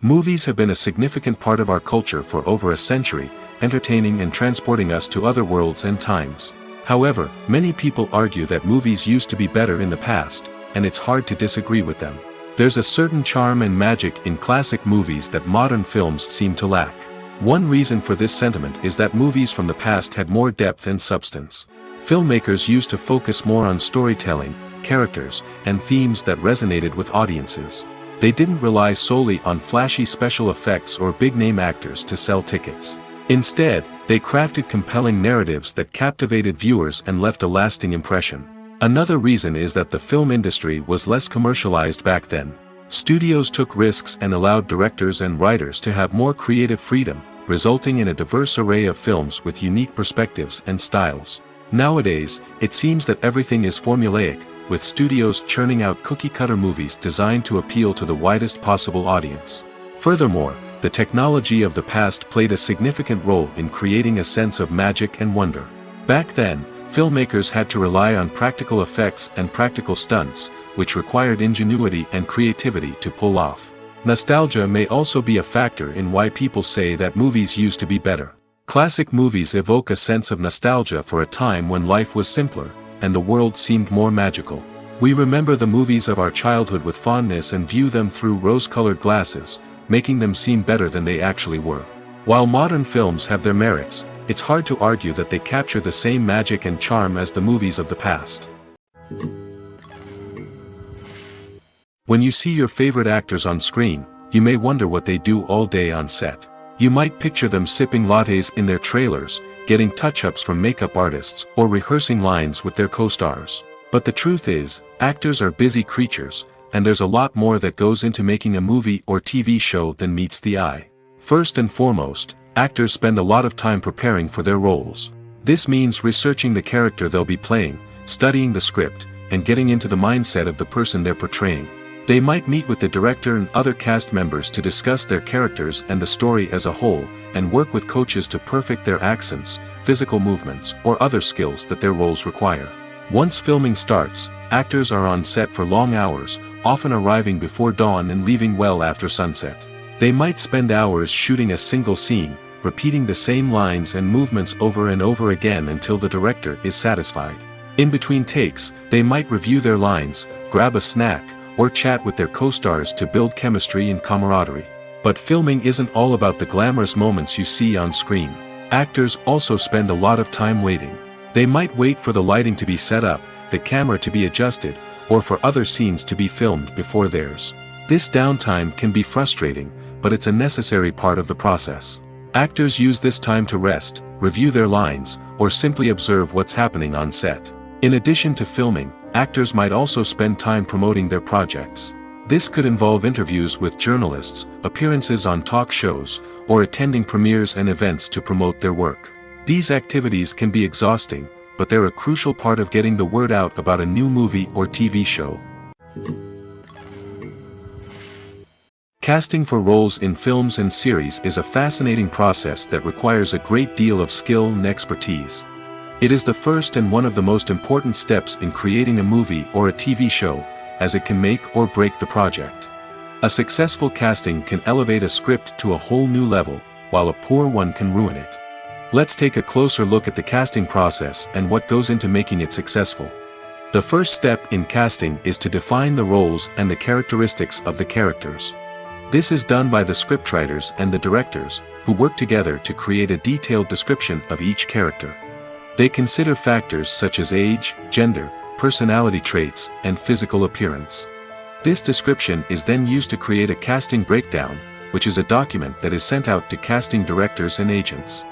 Movies have been a significant part of our culture for over a century, entertaining and transporting us to other worlds and times. However, many people argue that movies used to be better in the past, and it's hard to disagree with them. There's a certain charm and magic in classic movies that modern films seem to lack. One reason for this sentiment is that movies from the past had more depth and substance. Filmmakers used to focus more on storytelling, characters, and themes that resonated with audiences. They didn't rely solely on flashy special effects or big-name actors to sell tickets. Instead, they crafted compelling narratives that captivated viewers and left a lasting impression. Another reason is that the film industry was less commercialized back then. Studios took risks and allowed directors and writers to have more creative freedom, resulting in a diverse array of films with unique perspectives and styles. Nowadays, it seems that everything is formulaic, with studios churning out cookie-cutter movies designed to appeal to the widest possible audience. Furthermore, the technology of the past played a significant role in creating a sense of magic and wonder. Back then, filmmakers had to rely on practical effects and practical stunts, which required ingenuity and creativity to pull off. Nostalgia may also be a factor in why people say that movies used to be better. Classic movies evoke a sense of nostalgia for a time when life was simpler, and the world seemed more magical. We remember the movies of our childhood with fondness and view them through rose-colored glasses, making them seem better than they actually were. While modern films have their merits, it's hard to argue that they capture the same magic and charm as the movies of the past. When you see your favorite actors on screen, you may wonder what they do all day on set. You might picture them sipping lattes in their trailers, getting touch-ups from makeup artists, or rehearsing lines with their co-stars. But the truth is, actors are busy creatures, and there's a lot more that goes into making a movie or TV show than meets the eye. First and foremost, actors spend a lot of time preparing for their roles. This means researching the character they'll be playing, studying the script, and getting into the mindset of the person they're portraying. They might meet with the director and other cast members to discuss their characters and the story as a whole, and work with coaches to perfect their accents, physical movements, or other skills that their roles require. Once filming starts, actors are on set for long hours, often arriving before dawn and leaving well after sunset. They might spend hours shooting a single scene, repeating the same lines and movements over and over again until the director is satisfied. In between takes, they might review their lines, grab a snack, or chat with their co-stars to build chemistry and camaraderie. But filming isn't all about the glamorous moments you see on screen. Actors also spend a lot of time waiting. They might wait for the lighting to be set up, the camera to be adjusted, or for other scenes to be filmed before theirs. This downtime can be frustrating, but it's a necessary part of the process. Actors use this time to rest, review their lines, or simply observe what's happening on set. In addition to filming, actors might also spend time promoting their projects. This could involve interviews with journalists, appearances on talk shows, or attending premieres and events to promote their work. These activities can be exhausting, but they're a crucial part of getting the word out about a new movie or TV show. Casting for roles in films and series is a fascinating process that requires a great deal of skill and expertise. It is the first and one of the most important steps in creating a movie or a TV show, as it can make or break the project. A successful casting can elevate a script to a whole new level, while a poor one can ruin it. Let's take a closer look at the casting process and what goes into making it successful. The first step in casting is to define the roles and the characteristics of the characters. This is done by the scriptwriters and the directors, who work together to create a detailed description of each character. They consider factors such as age, gender, personality traits, and physical appearance. This description is then used to create a casting breakdown, which is a document that is sent out to casting directors and agents.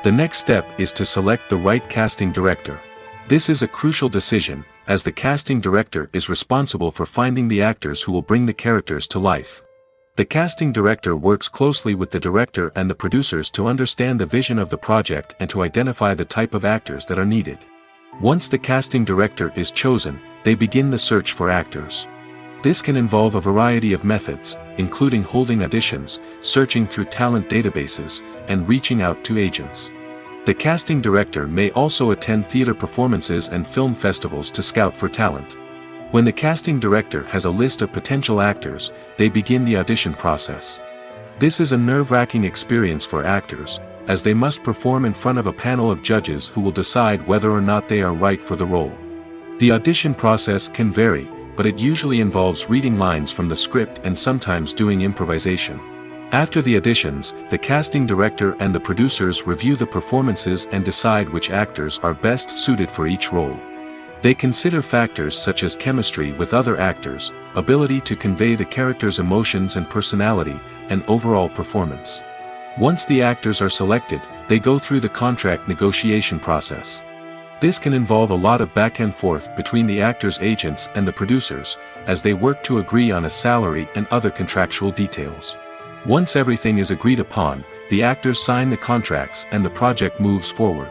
The next step is to select the right casting director. This is a crucial decision, as the casting director is responsible for finding the actors who will bring the characters to life. The casting director works closely with the director and the producers to understand the vision of the project and to identify the type of actors that are needed. Once the casting director is chosen, they begin the search for actors. This can involve a variety of methods, including holding auditions, searching through talent databases, and reaching out to agents. The casting director may also attend theater performances and film festivals to scout for talent. When the casting director has a list of potential actors, they begin the audition process. This is a nerve-wracking experience for actors, as they must perform in front of a panel of judges who will decide whether or not they are right for the role. The audition process can vary, but it usually involves reading lines from the script and sometimes doing improvisation. After the auditions, the casting director and the producers review the performances and decide which actors are best suited for each role. They consider factors such as chemistry with other actors, ability to convey the character's emotions and personality, and overall performance. Once the actors are selected, they go through the contract negotiation process. This can involve a lot of back and forth between the actors' agents and the producers, as they work to agree on a salary and other contractual details. Once everything is agreed upon, the actors sign the contracts and the project moves forward.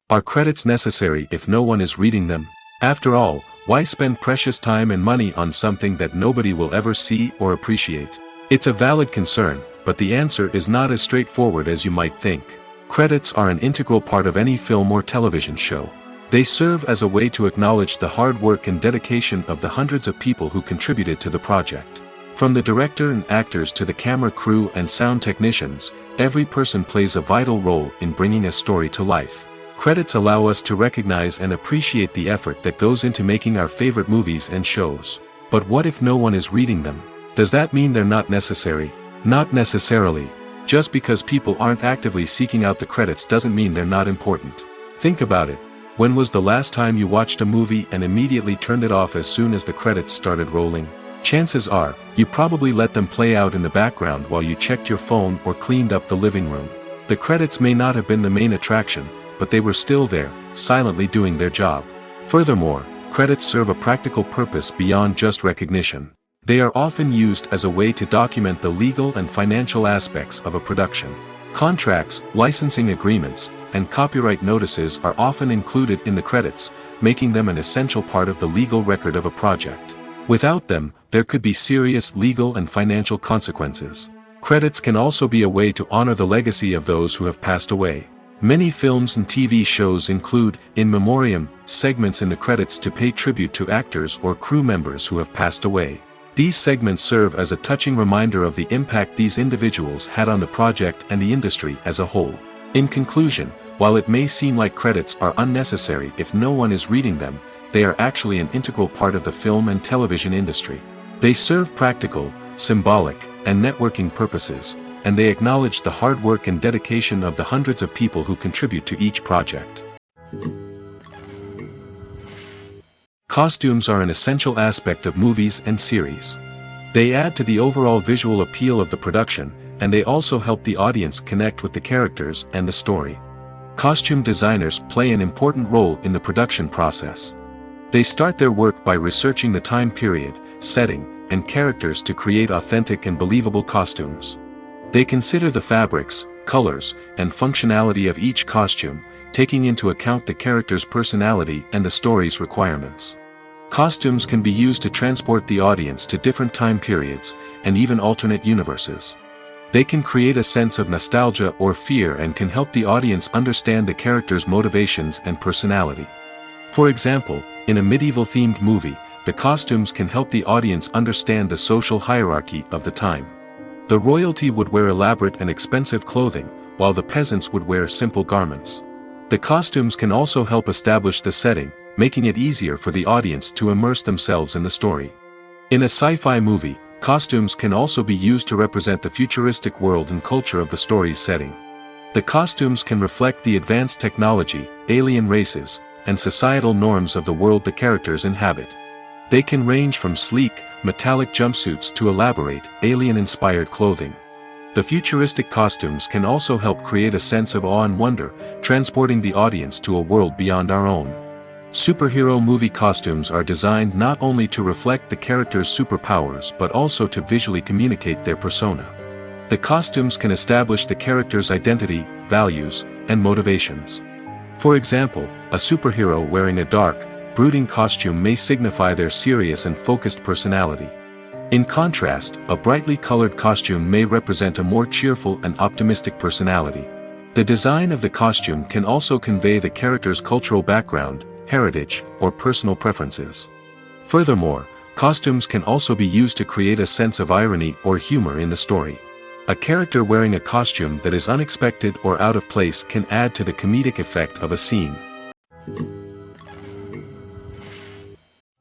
Are credits necessary if no one is reading them? After all, why spend precious time and money on something that nobody will ever see or appreciate? It's a valid concern, but the answer is not as straightforward as you might think. Credits are an integral part of any film or television show. They serve as a way to acknowledge the hard work and dedication of the hundreds of people who contributed to the project. From the director and actors to the camera crew and sound technicians, every person plays a vital role in bringing a story to life. Credits allow us to recognize and appreciate the effort that goes into making our favorite movies and shows. But what if no one is reading them? Does that mean they're not necessary? Not necessarily. Just because people aren't actively seeking out the credits doesn't mean they're not important. Think about it. When was the last time you watched a movie and immediately turned it off as soon as the credits started rolling? Chances are, you probably let them play out in the background while you checked your phone or cleaned up the living room. The credits may not have been the main attraction, but they were still there, silently doing their job. Furthermore, credits serve a practical purpose beyond just recognition. They are often used as a way to document the legal and financial aspects of a production. Contracts, licensing agreements, and copyright notices are often included in the credits, making them an essential part of the legal record of a project. Without them, there could be serious legal and financial consequences. Credits can also be a way to honor the legacy of those who have passed away. Many films and TV shows include, in memoriam, segments in the credits to pay tribute to actors or crew members who have passed away. These segments serve as a touching reminder of the impact these individuals had on the project and the industry as a whole. In conclusion, while it may seem like credits are unnecessary if no one is reading them, they are actually an integral part of the film and television industry. They serve practical, symbolic, and networking purposes, and they acknowledge the hard work and dedication of the hundreds of people who contribute to each project. Costumes are an essential aspect of movies and series. They add to the overall visual appeal of the production, and they also help the audience connect with the characters and the story. Costume designers play an important role in the production process. They start their work by researching the time period, setting, and characters to create authentic and believable costumes. They consider the fabrics, colors, and functionality of each costume, taking into account the character's personality and the story's requirements. Costumes can be used to transport the audience to different time periods, and even alternate universes. They can create a sense of nostalgia or fear and can help the audience understand the character's motivations and personality. For example, in a medieval-themed movie, the costumes can help the audience understand the social hierarchy of the time. The royalty would wear elaborate and expensive clothing, while the peasants would wear simple garments. The costumes can also help establish the setting, making it easier for the audience to immerse themselves in the story. In a sci-fi movie, costumes can also be used to represent the futuristic world and culture of the story's setting. The costumes can reflect the advanced technology, alien races, and societal norms of the world the characters inhabit. They can range from sleek, metallic jumpsuits to elaborate, alien-inspired clothing. The futuristic costumes can also help create a sense of awe and wonder, transporting the audience to a world beyond our own. Superhero movie costumes are designed not only to reflect the character's superpowers but also to visually communicate their persona. The costumes can establish the character's identity, values, and motivations. For example, a superhero wearing a dark, brooding costume may signify their serious and focused personality. In contrast, a brightly colored costume may represent a more cheerful and optimistic personality. The design of the costume can also convey the character's cultural background, heritage, or personal preferences. Furthermore, costumes can also be used to create a sense of irony or humor in the story. A character wearing a costume that is unexpected or out of place can add to the comedic effect of a scene.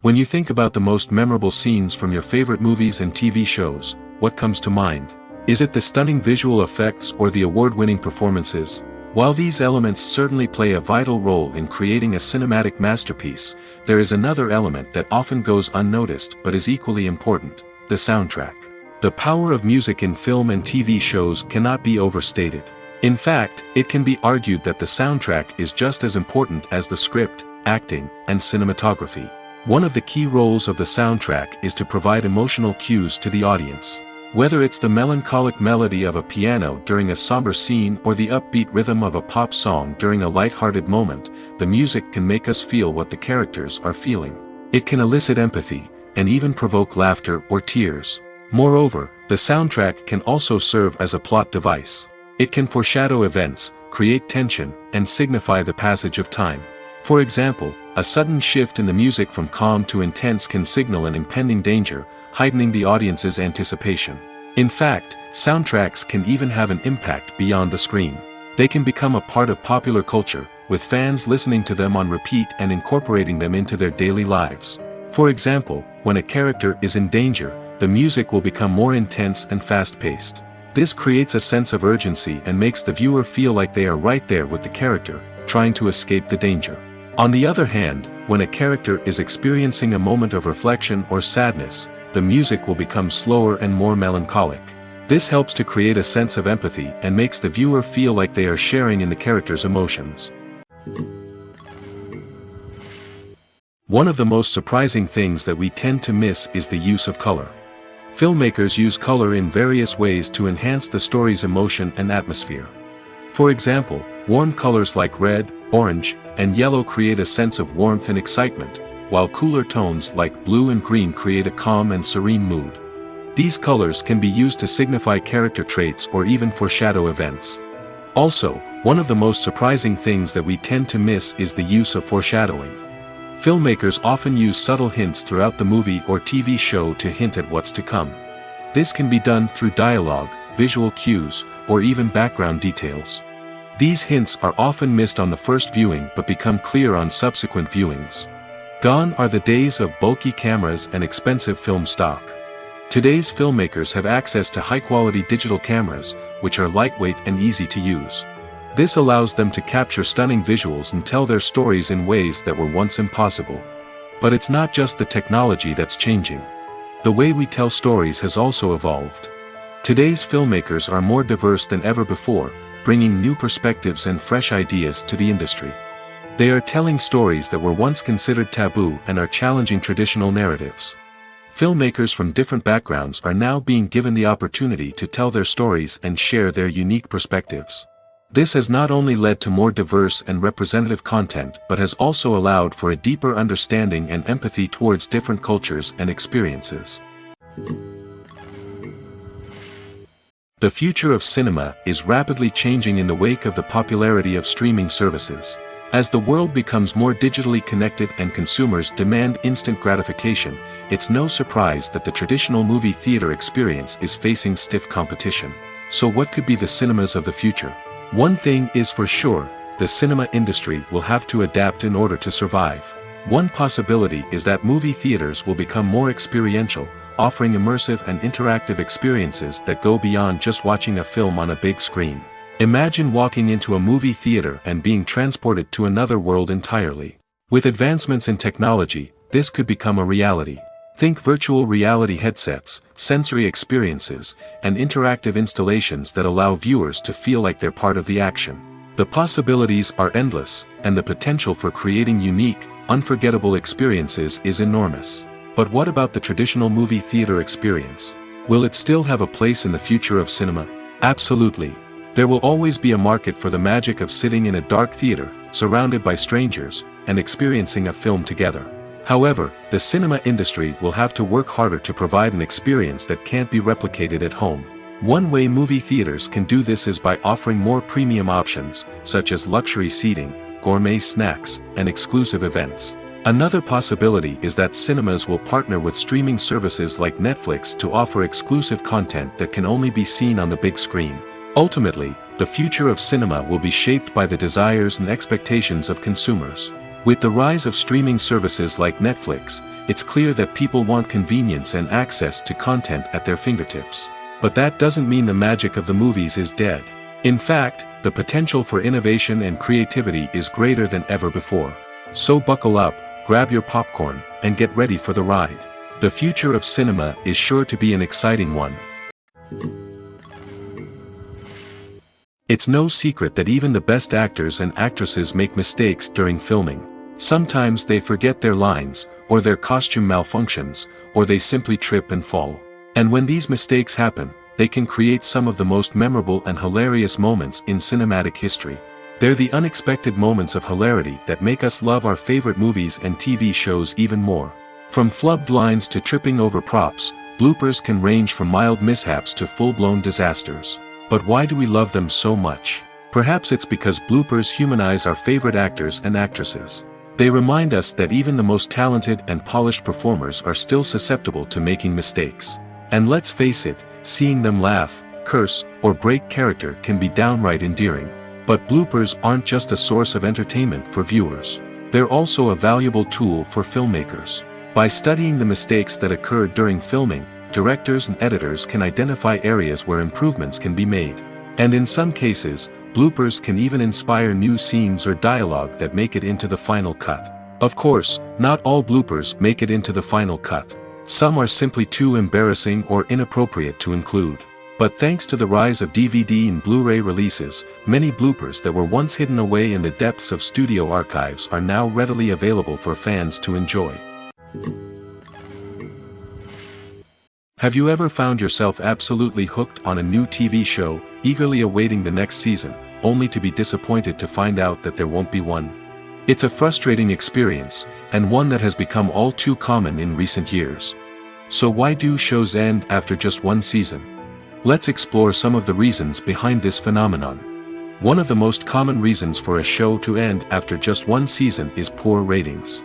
When you think about the most memorable scenes from your favorite movies and TV shows, what comes to mind? Is it the stunning visual effects or the award-winning performances? While these elements certainly play a vital role in creating a cinematic masterpiece, there is another element that often goes unnoticed but is equally important: the soundtrack. The power of music in film and TV shows cannot be overstated. In fact, it can be argued that the soundtrack is just as important as the script, acting, and cinematography. One of the key roles of the soundtrack is to provide emotional cues to the audience. Whether it's the melancholic melody of a piano during a somber scene or the upbeat rhythm of a pop song during a light-hearted moment, the music can make us feel what the characters are feeling. It can elicit empathy, and even provoke laughter or tears. Moreover, the soundtrack can also serve as a plot device. It can foreshadow events, create tension, and signify the passage of time. For example, a sudden shift in the music from calm to intense can signal an impending danger, heightening the audience's anticipation. In fact, soundtracks can even have an impact beyond the screen. They can become a part of popular culture, with fans listening to them on repeat and incorporating them into their daily lives. For example, when a character is in danger, the music will become more intense and fast-paced. This creates a sense of urgency and makes the viewer feel like they are right there with the character, trying to escape the danger. On the other hand, when a character is experiencing a moment of reflection or sadness, the music will become slower and more melancholic. This helps to create a sense of empathy and makes the viewer feel like they are sharing in the character's emotions. One of the most surprising things that we tend to miss is the use of color. Filmmakers use color in various ways to enhance the story's emotion and atmosphere. For example, warm colors like red, orange, and yellow create a sense of warmth and excitement, while cooler tones like blue and green create a calm and serene mood. These colors can be used to signify character traits or even foreshadow events. Also, one of the most surprising things that we tend to miss is the use of foreshadowing. Filmmakers often use subtle hints throughout the movie or TV show to hint at what's to come. This can be done through dialogue, visual cues, or even background details. These hints are often missed on the first viewing but become clear on subsequent viewings. Gone are the days of bulky cameras and expensive film stock. Today's filmmakers have access to high-quality digital cameras, which are lightweight and easy to use. This allows them to capture stunning visuals and tell their stories in ways that were once impossible. But it's not just the technology that's changing. The way we tell stories has also evolved. Today's filmmakers are more diverse than ever before, bringing new perspectives and fresh ideas to the industry. They are telling stories that were once considered taboo and are challenging traditional narratives. Filmmakers from different backgrounds are now being given the opportunity to tell their stories and share their unique perspectives. This has not only led to more diverse and representative content but has also allowed for a deeper understanding and empathy towards different cultures and experiences. The future of cinema is rapidly changing in the wake of the popularity of streaming services. As the world becomes more digitally connected and consumers demand instant gratification, it's no surprise that the traditional movie theater experience is facing stiff competition. So what could be the cinemas of the future? One thing is for sure, the cinema industry will have to adapt in order to survive. One possibility is that movie theaters will become more experiential, offering immersive and interactive experiences that go beyond just watching a film on a big screen. Imagine walking into a movie theater and being transported to another world entirely. With advancements in technology, this could become a reality. Think virtual reality headsets, sensory experiences, and interactive installations that allow viewers to feel like they're part of the action. The possibilities are endless, and the potential for creating unique, unforgettable experiences is enormous. But what about the traditional movie theater experience? Will it still have a place in the future of cinema? Absolutely. There will always be a market for the magic of sitting in a dark theater, surrounded by strangers, and experiencing a film together. However, the cinema industry will have to work harder to provide an experience that can't be replicated at home. One way movie theaters can do this is by offering more premium options, such as luxury seating, gourmet snacks, and exclusive events. Another possibility is that cinemas will partner with streaming services like Netflix to offer exclusive content that can only be seen on the big screen. Ultimately, the future of cinema will be shaped by the desires and expectations of consumers. With the rise of streaming services like Netflix, it's clear that people want convenience and access to content at their fingertips. But that doesn't mean the magic of the movies is dead. In fact, the potential for innovation and creativity is greater than ever before. So buckle up, grab your popcorn, and get ready for the ride. The future of cinema is sure to be an exciting one. It's no secret that even the best actors and actresses make mistakes during filming. Sometimes they forget their lines, or their costume malfunctions, or they simply trip and fall. And when these mistakes happen, they can create some of the most memorable and hilarious moments in cinematic history. They're the unexpected moments of hilarity that make us love our favorite movies and TV shows even more. From flubbed lines to tripping over props, bloopers can range from mild mishaps to full-blown disasters. But why do we love them so much? Perhaps it's because bloopers humanize our favorite actors and actresses. They remind us that even the most talented and polished performers are still susceptible to making mistakes. And let's face it, seeing them laugh, curse, or break character can be downright endearing. But bloopers aren't just a source of entertainment for viewers. They're also a valuable tool for filmmakers. By studying the mistakes that occur during filming, directors and editors can identify areas where improvements can be made. And in some cases, bloopers can even inspire new scenes or dialogue that make it into the final cut. Of course, not all bloopers make it into the final cut. Some are simply too embarrassing or inappropriate to include. But thanks to the rise of DVD and Blu-ray releases, many bloopers that were once hidden away in the depths of studio archives are now readily available for fans to enjoy. Have you ever found yourself absolutely hooked on a new TV show, eagerly awaiting the next season, only to be disappointed to find out that there won't be one? It's a frustrating experience, and one that has become all too common in recent years. So why do shows end after just one season? Let's explore some of the reasons behind this phenomenon. One of the most common reasons for a show to end after just one season is poor ratings.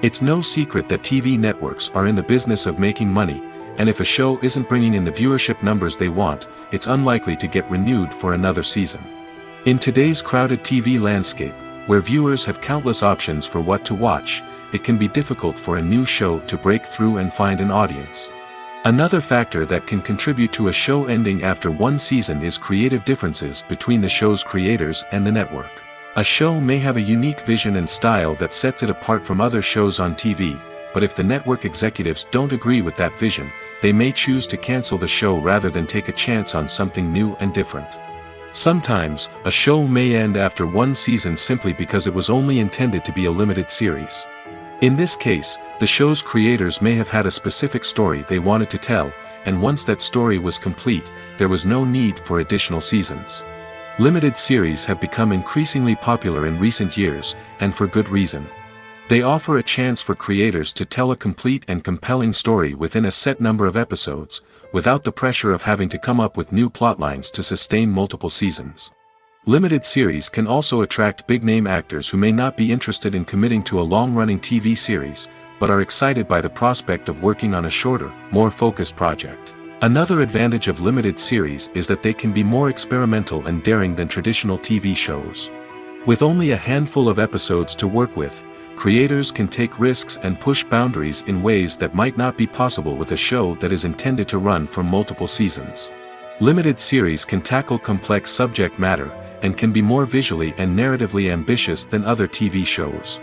It's no secret that TV networks are in the business of making money, and if a show isn't bringing in the viewership numbers they want, it's unlikely to get renewed for another season. In today's crowded TV landscape, where viewers have countless options for what to watch, it can be difficult for a new show to break through and find an audience. Another factor that can contribute to a show ending after one season is creative differences between the show's creators and the network. A show may have a unique vision and style that sets it apart from other shows on TV, but if the network executives don't agree with that vision, they may choose to cancel the show rather than take a chance on something new and different. Sometimes, a show may end after one season simply because it was only intended to be a limited series. In this case, the show's creators may have had a specific story they wanted to tell, and once that story was complete, there was no need for additional seasons. Limited series have become increasingly popular in recent years, and for good reason. They offer a chance for creators to tell a complete and compelling story within a set number of episodes, without the pressure of having to come up with new plotlines to sustain multiple seasons. Limited series can also attract big-name actors who may not be interested in committing to a long-running TV series, but are excited by the prospect of working on a shorter, more focused project. Another advantage of limited series is that they can be more experimental and daring than traditional TV shows. With only a handful of episodes to work with, creators can take risks and push boundaries in ways that might not be possible with a show that is intended to run for multiple seasons. Limited series can tackle complex subject matter, and can be more visually and narratively ambitious than other TV shows.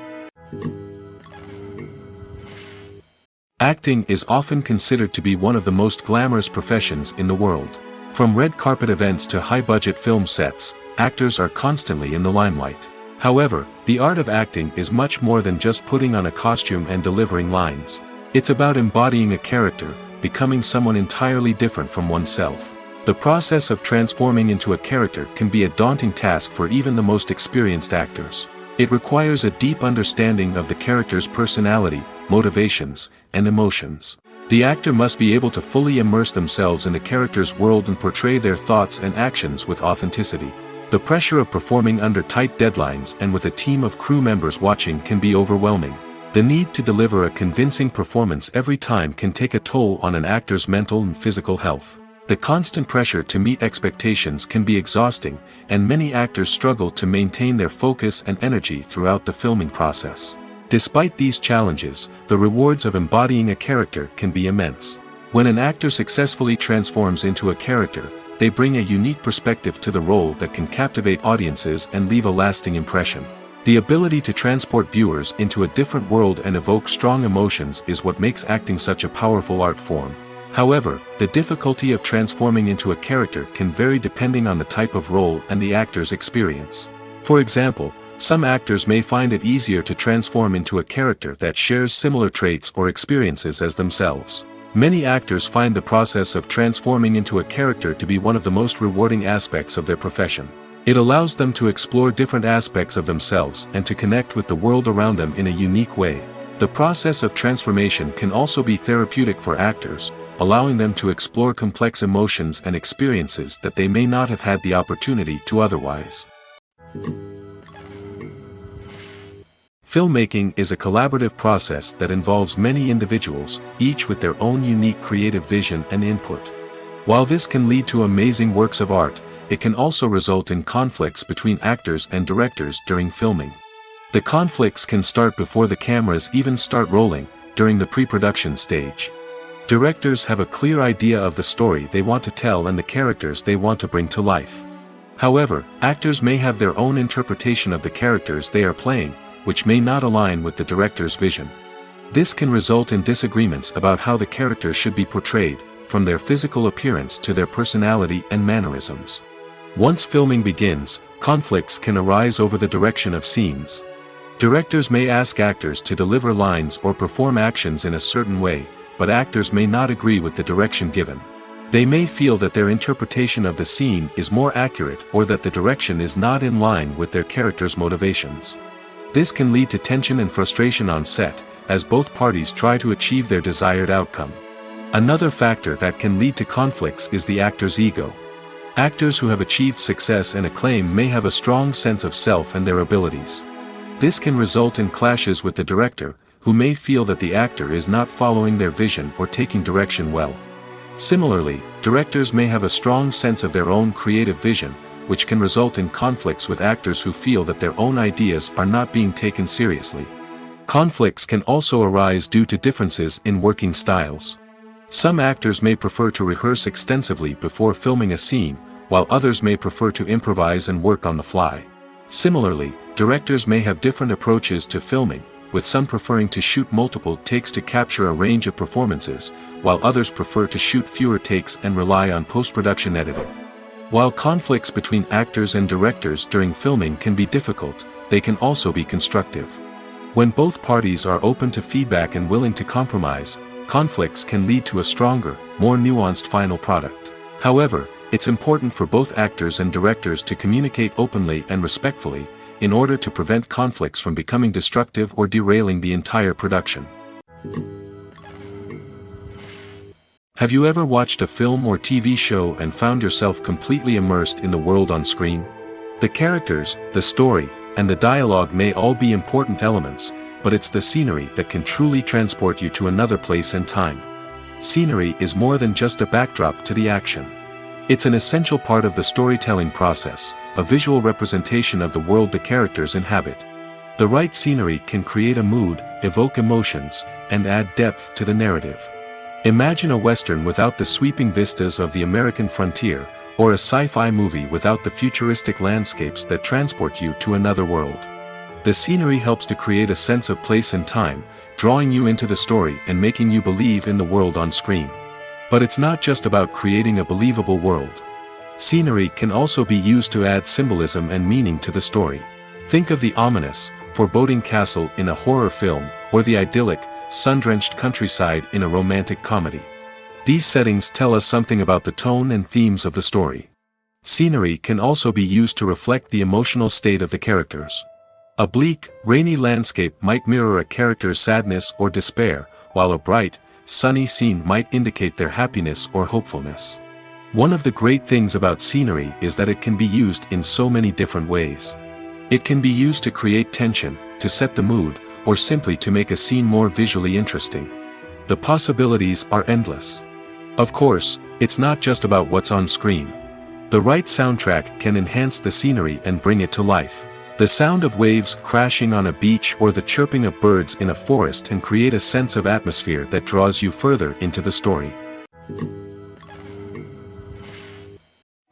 Acting is often considered to be one of the most glamorous professions in the world. From red carpet events to high-budget film sets, actors are constantly in the limelight. However, the art of acting is much more than just putting on a costume and delivering lines. It's about embodying a character, becoming someone entirely different from oneself. The process of transforming into a character can be a daunting task for even the most experienced actors. It requires a deep understanding of the character's personality, motivations, and emotions. The actor must be able to fully immerse themselves in the character's world and portray their thoughts and actions with authenticity. The pressure of performing under tight deadlines and with a team of crew members watching can be overwhelming. The need to deliver a convincing performance every time can take a toll on an actor's mental and physical health. The constant pressure to meet expectations can be exhausting, and many actors struggle to maintain their focus and energy throughout the filming process. Despite these challenges, the rewards of embodying a character can be immense. When an actor successfully transforms into a character, they bring a unique perspective to the role that can captivate audiences and leave a lasting impression. The ability to transport viewers into a different world and evoke strong emotions is what makes acting such a powerful art form. However, the difficulty of transforming into a character can vary depending on the type of role and the actor's experience. For example, some actors may find it easier to transform into a character that shares similar traits or experiences as themselves. Many actors find the process of transforming into a character to be one of the most rewarding aspects of their profession. It allows them to explore different aspects of themselves and to connect with the world around them in a unique way. The process of transformation can also be therapeutic for actors, allowing them to explore complex emotions and experiences that they may not have had the opportunity to otherwise. Filmmaking is a collaborative process that involves many individuals, each with their own unique creative vision and input. While this can lead to amazing works of art, it can also result in conflicts between actors and directors during filming. The conflicts can start before the cameras even start rolling, during the pre-production stage. Directors have a clear idea of the story they want to tell and the characters they want to bring to life. However, actors may have their own interpretation of the characters they are playing, which may not align with the director's vision. This can result in disagreements about how the characters should be portrayed, from their physical appearance to their personality and mannerisms. Once filming begins, conflicts can arise over the direction of scenes. Directors may ask actors to deliver lines or perform actions in a certain way, but actors may not agree with the direction given. They may feel that their interpretation of the scene is more accurate or that the direction is not in line with their character's motivations. This can lead to tension and frustration on set, as both parties try to achieve their desired outcome. Another factor that can lead to conflicts is the actor's ego. Actors who have achieved success and acclaim may have a strong sense of self and their abilities. This can result in clashes with the director, who may feel that the actor is not following their vision or taking direction well. Similarly, directors may have a strong sense of their own creative vision, which can result in conflicts with actors who feel that their own ideas are not being taken seriously. Conflicts can also arise due to differences in working styles. Some actors may prefer to rehearse extensively before filming a scene, while others may prefer to improvise and work on the fly. Similarly, directors may have different approaches to filming, with some preferring to shoot multiple takes to capture a range of performances, while others prefer to shoot fewer takes and rely on post-production editing. While conflicts between actors and directors during filming can be difficult, they can also be constructive. When both parties are open to feedback and willing to compromise, conflicts can lead to a stronger, more nuanced final product. However, it's important for both actors and directors to communicate openly and respectfully, in order to prevent conflicts from becoming destructive or derailing the entire production. Have you ever watched a film or TV show and found yourself completely immersed in the world on screen? The characters, the story, and the dialogue may all be important elements, but it's the scenery that can truly transport you to another place and time. Scenery is more than just a backdrop to the action. It's an essential part of the storytelling process, a visual representation of the world the characters inhabit. The right scenery can create a mood, evoke emotions, and add depth to the narrative. Imagine a Western without the sweeping vistas of the American frontier, or a sci-fi movie without the futuristic landscapes that transport you to another world. The scenery helps to create a sense of place and time, drawing you into the story and making you believe in the world on screen. But it's not just about creating a believable world. Scenery can also be used to add symbolism and meaning to the story. Think of the ominous, foreboding castle in a horror film, or the idyllic, sun-drenched countryside in a romantic comedy. These settings tell us something about the tone and themes of the story. Scenery can also be used to reflect the emotional state of the characters. A bleak, rainy landscape might mirror a character's sadness or despair, while a bright, sunny scene might indicate their happiness or hopefulness. One of the great things about scenery is that it can be used in so many different ways. It can be used to create tension, to set the mood, or simply to make a scene more visually interesting. The possibilities are endless. Of course, it's not just about what's on screen. The right soundtrack can enhance the scenery and bring it to life. The sound of waves crashing on a beach or the chirping of birds in a forest can create a sense of atmosphere that draws you further into the story.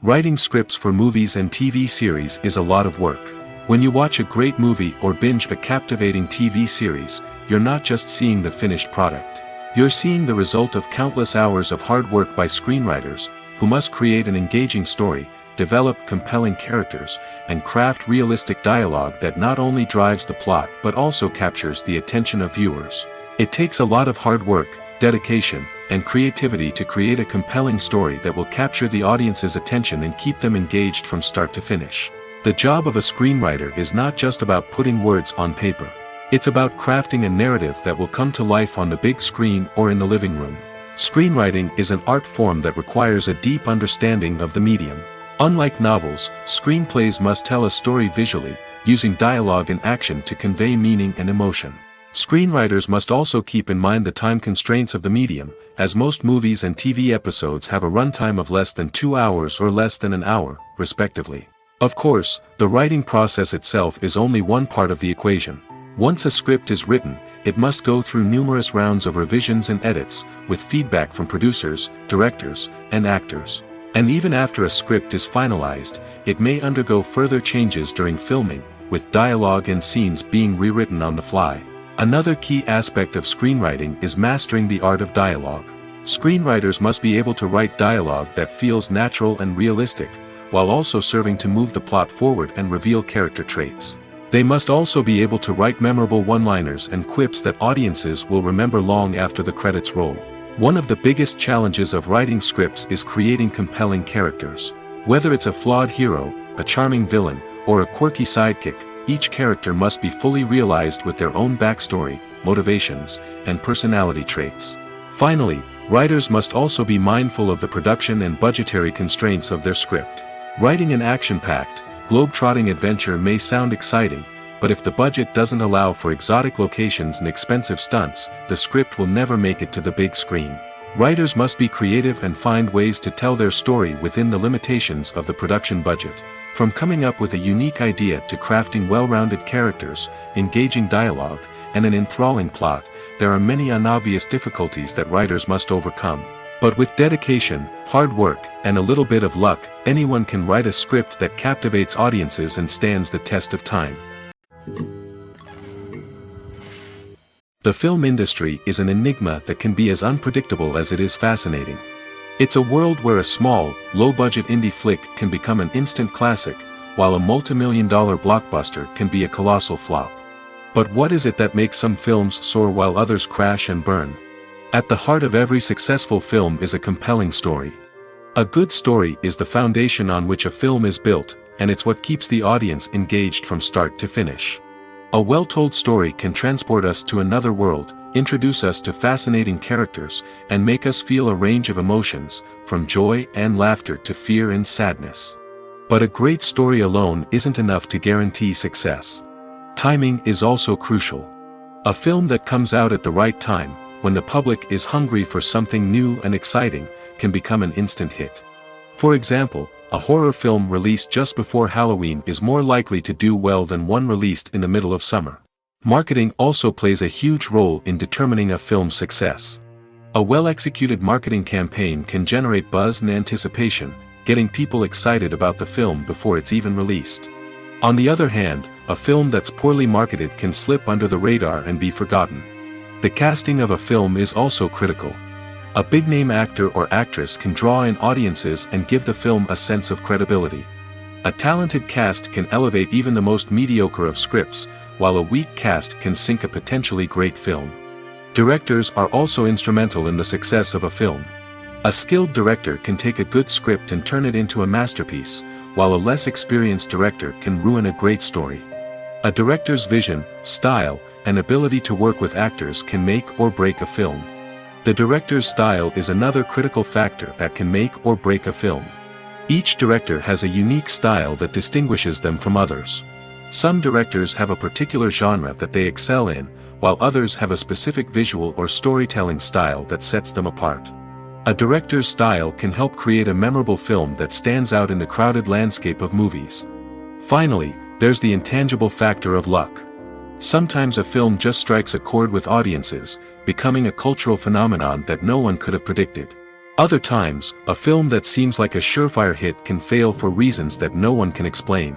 Writing scripts for movies and TV series is a lot of work. When you watch a great movie or binge a captivating TV series, you're not just seeing the finished product. You're seeing the result of countless hours of hard work by screenwriters, who must create an engaging story, develop compelling characters, and craft realistic dialogue that not only drives the plot but also captures the attention of viewers. It takes a lot of hard work, dedication, and creativity to create a compelling story that will capture the audience's attention and keep them engaged from start to finish. The job of a screenwriter is not just about putting words on paper. It's about crafting a narrative that will come to life on the big screen or in the living room. Screenwriting is an art form that requires a deep understanding of the medium. Unlike novels, screenplays must tell a story visually, using dialogue and action to convey meaning and emotion. Screenwriters must also keep in mind the time constraints of the medium, as most movies and TV episodes have a runtime of less than 2 hours or less than an hour, respectively. Of course, the writing process itself is only one part of the equation. Once a script is written, it must go through numerous rounds of revisions and edits, with feedback from producers, directors, and actors. And even after a script is finalized, it may undergo further changes during filming, with dialogue and scenes being rewritten on the fly. Another key aspect of screenwriting is mastering the art of dialogue. Screenwriters must be able to write dialogue that feels natural and realistic, while also serving to move the plot forward and reveal character traits. They must also be able to write memorable one-liners and quips that audiences will remember long after the credits roll. One of the biggest challenges of writing scripts is creating compelling characters. Whether it's a flawed hero, a charming villain, or a quirky sidekick, each character must be fully realized with their own backstory, motivations, and personality traits. Finally, writers must also be mindful of the production and budgetary constraints of their script. Writing an action-packed, globe-trotting adventure may sound exciting, but if the budget doesn't allow for exotic locations and expensive stunts, the script will never make it to the big screen. Writers must be creative and find ways to tell their story within the limitations of the production budget. From coming up with a unique idea to crafting well-rounded characters, engaging dialogue, and an enthralling plot, there are many unobvious difficulties that writers must overcome. But with dedication, hard work, and a little bit of luck, anyone can write a script that captivates audiences and stands the test of time. The film industry is an enigma that can be as unpredictable as it is fascinating. It's a world where a small, low-budget indie flick can become an instant classic, while a multi-million-dollar blockbuster can be a colossal flop. But what is it that makes some films soar while others crash and burn? At the heart of every successful film is a compelling story. A good story is the foundation on which a film is built, and it's what keeps the audience engaged from start to finish. A well-told story can transport us to another world, introduce us to fascinating characters, and make us feel a range of emotions, from joy and laughter to fear and sadness. But a great story alone isn't enough to guarantee success. Timing is also crucial. A film that comes out at the right time, when the public is hungry for something new and exciting, can become an instant hit. For example, a horror film released just before Halloween is more likely to do well than one released in the middle of summer. Marketing also plays a huge role in determining a film's success. A well-executed marketing campaign can generate buzz and anticipation, getting people excited about the film before it's even released. On the other hand, a film that's poorly marketed can slip under the radar and be forgotten. The casting of a film is also critical. A big-name actor or actress can draw in audiences and give the film a sense of credibility. A talented cast can elevate even the most mediocre of scripts, while a weak cast can sink a potentially great film. Directors are also instrumental in the success of a film. A skilled director can take a good script and turn it into a masterpiece, while a less experienced director can ruin a great story. A director's vision, style, and ability to work with actors can make or break a film. The director's style is another critical factor that can make or break a film. Each director has a unique style that distinguishes them from others. Some directors have a particular genre that they excel in, while others have a specific visual or storytelling style that sets them apart. A director's style can help create a memorable film that stands out in the crowded landscape of movies. Finally, there's the intangible factor of luck. Sometimes a film just strikes a chord with audiences, becoming a cultural phenomenon that no one could have predicted. Other times, a film that seems like a surefire hit can fail for reasons that no one can explain.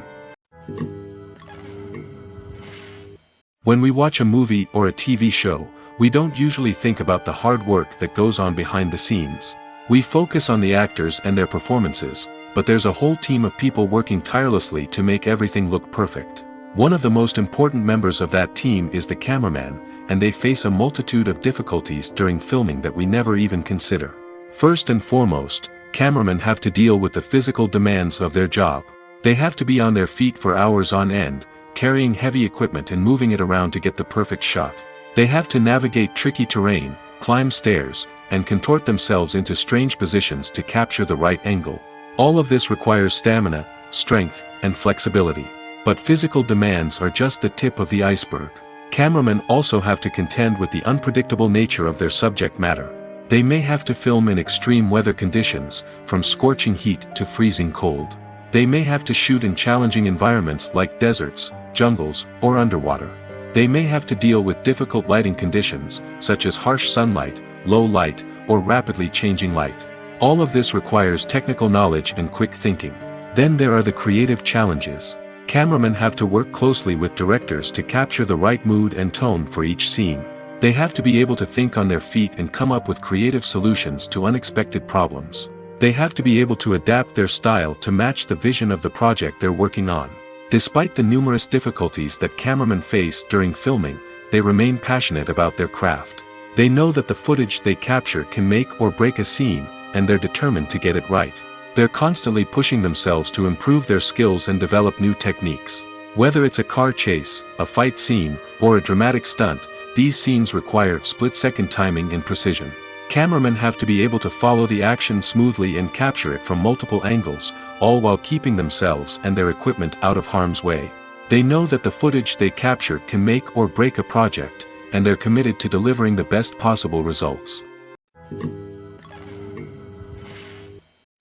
When we watch a movie or a TV show, we don't usually think about the hard work that goes on behind the scenes. We focus on the actors and their performances, but there's a whole team of people working tirelessly to make everything look perfect. One of the most important members of that team is the cameraman, and they face a multitude of difficulties during filming that we never even consider. First and foremost, cameramen have to deal with the physical demands of their job. They have to be on their feet for hours on end, carrying heavy equipment and moving it around to get the perfect shot. They have to navigate tricky terrain, climb stairs, and contort themselves into strange positions to capture the right angle. All of this requires stamina, strength, and flexibility. But physical demands are just the tip of the iceberg. Cameramen also have to contend with the unpredictable nature of their subject matter. They may have to film in extreme weather conditions, from scorching heat to freezing cold. They may have to shoot in challenging environments like deserts, jungles, or underwater. They may have to deal with difficult lighting conditions, such as harsh sunlight, low light, or rapidly changing light. All of this requires technical knowledge and quick thinking. Then there are the creative challenges. Cameramen have to work closely with directors to capture the right mood and tone for each scene. They have to be able to think on their feet and come up with creative solutions to unexpected problems. They have to be able to adapt their style to match the vision of the project they're working on. Despite the numerous difficulties that cameramen face during filming, they remain passionate about their craft. They know that the footage they capture can make or break a scene, and they're determined to get it right. They're constantly pushing themselves to improve their skills and develop new techniques. Whether it's a car chase, a fight scene, or a dramatic stunt, these scenes require split-second timing and precision. Cameramen have to be able to follow the action smoothly and capture it from multiple angles, all while keeping themselves and their equipment out of harm's way. They know that the footage they capture can make or break a project, and they're committed to delivering the best possible results.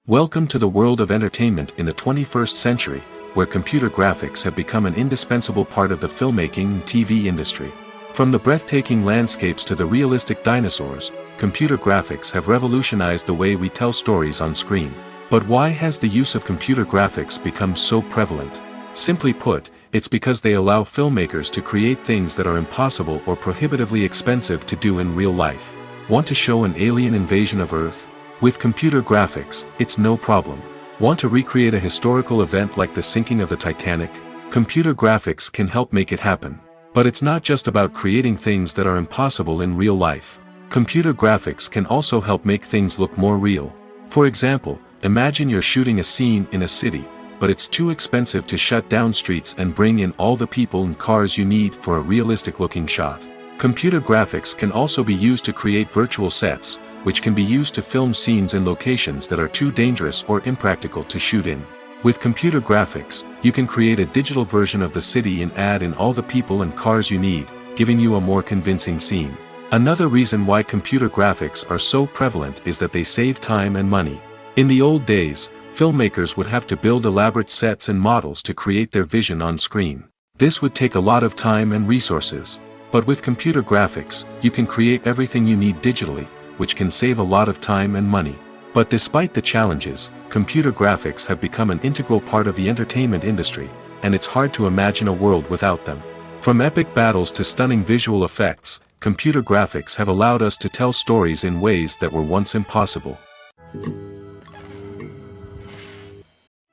Welcome to the world of entertainment in the 21st century, where computer graphics have become an indispensable part of the filmmaking and TV industry. From the breathtaking landscapes to the realistic dinosaurs, computer graphics have revolutionized the way we tell stories on screen. But why has the use of computer graphics become so prevalent? Simply put, it's because they allow filmmakers to create things that are impossible or prohibitively expensive to do in real life. Want to show an alien invasion of Earth? With computer graphics, it's no problem. Want to recreate a historical event like the sinking of the Titanic? Computer graphics can help make it happen. But it's not just about creating things that are impossible in real life. Computer graphics can also help make things look more real. For example, imagine you're shooting a scene in a city, but it's too expensive to shut down streets and bring in all the people and cars you need for a realistic-looking shot. Computer graphics can also be used to create virtual sets, which can be used to film scenes in locations that are too dangerous or impractical to shoot in. With computer graphics, you can create a digital version of the city and add in all the people and cars you need, giving you a more convincing scene. Another reason why computer graphics are so prevalent is that they save time and money. In the old days, filmmakers would have to build elaborate sets and models to create their vision on screen. This would take a lot of time and resources. But with computer graphics, you can create everything you need digitally, which can save a lot of time and money. But despite the challenges, computer graphics have become an integral part of the entertainment industry, and it's hard to imagine a world without them. From epic battles to stunning visual effects, computer graphics have allowed us to tell stories in ways that were once impossible.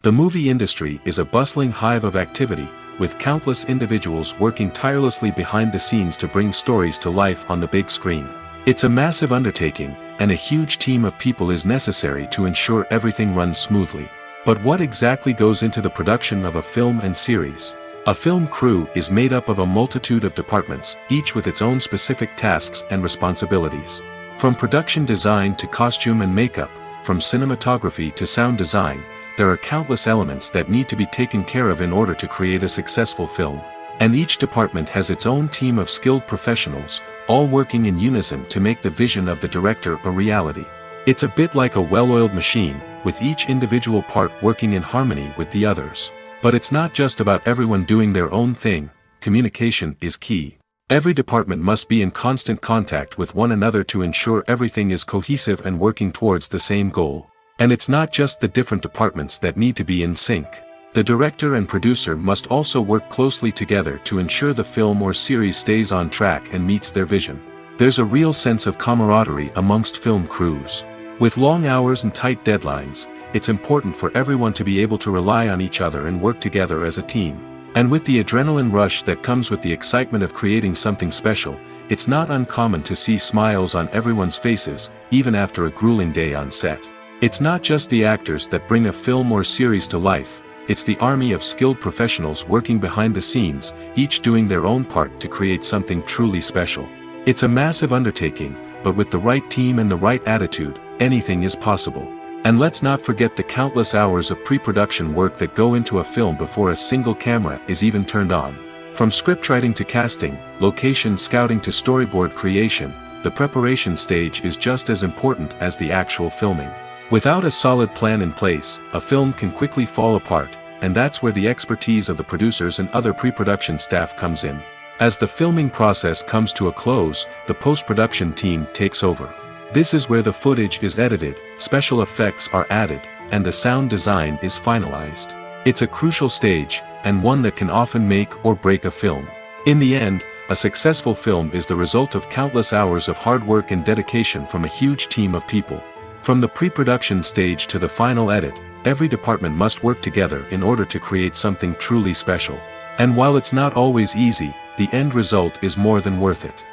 The movie industry is a bustling hive of activity, with countless individuals working tirelessly behind the scenes to bring stories to life on the big screen. It's a massive undertaking, and a huge team of people is necessary to ensure everything runs smoothly. But what exactly goes into the production of a film and series? A film crew is made up of a multitude of departments, each with its own specific tasks and responsibilities. From production design to costume and makeup, from cinematography to sound design, there are countless elements that need to be taken care of in order to create a successful film. And each department has its own team of skilled professionals, all working in unison to make the vision of the director a reality. It's a bit like a well-oiled machine, with each individual part working in harmony with the others. But it's not just about everyone doing their own thing. Communication is key. Every department must be in constant contact with one another to ensure everything is cohesive and working towards the same goal. And it's not just the different departments that need to be in sync. The director and producer must also work closely together to ensure the film or series stays on track and meets their vision. There's a real sense of camaraderie amongst film crews. With long hours and tight deadlines, it's important for everyone to be able to rely on each other and work together as a team. And with the adrenaline rush that comes with the excitement of creating something special, it's not uncommon to see smiles on everyone's faces, even after a grueling day on set. It's not just the actors that bring a film or series to life. It's the army of skilled professionals working behind the scenes, each doing their own part to create something truly special. It's a massive undertaking, but with the right team and the right attitude, anything is possible. And let's not forget the countless hours of pre-production work that go into a film before a single camera is even turned on. From scriptwriting to casting, location scouting to storyboard creation, the preparation stage is just as important as the actual filming. Without a solid plan in place, a film can quickly fall apart, and that's where the expertise of the producers and other pre-production staff comes in. As the filming process comes to a close, the post-production team takes over. This is where the footage is edited, special effects are added, and the sound design is finalized. It's a crucial stage, and one that can often make or break a film. In the end, a successful film is the result of countless hours of hard work and dedication from a huge team of people. From the pre-production stage to the final edit, every department must work together in order to create something truly special. And while it's not always easy, the end result is more than worth it.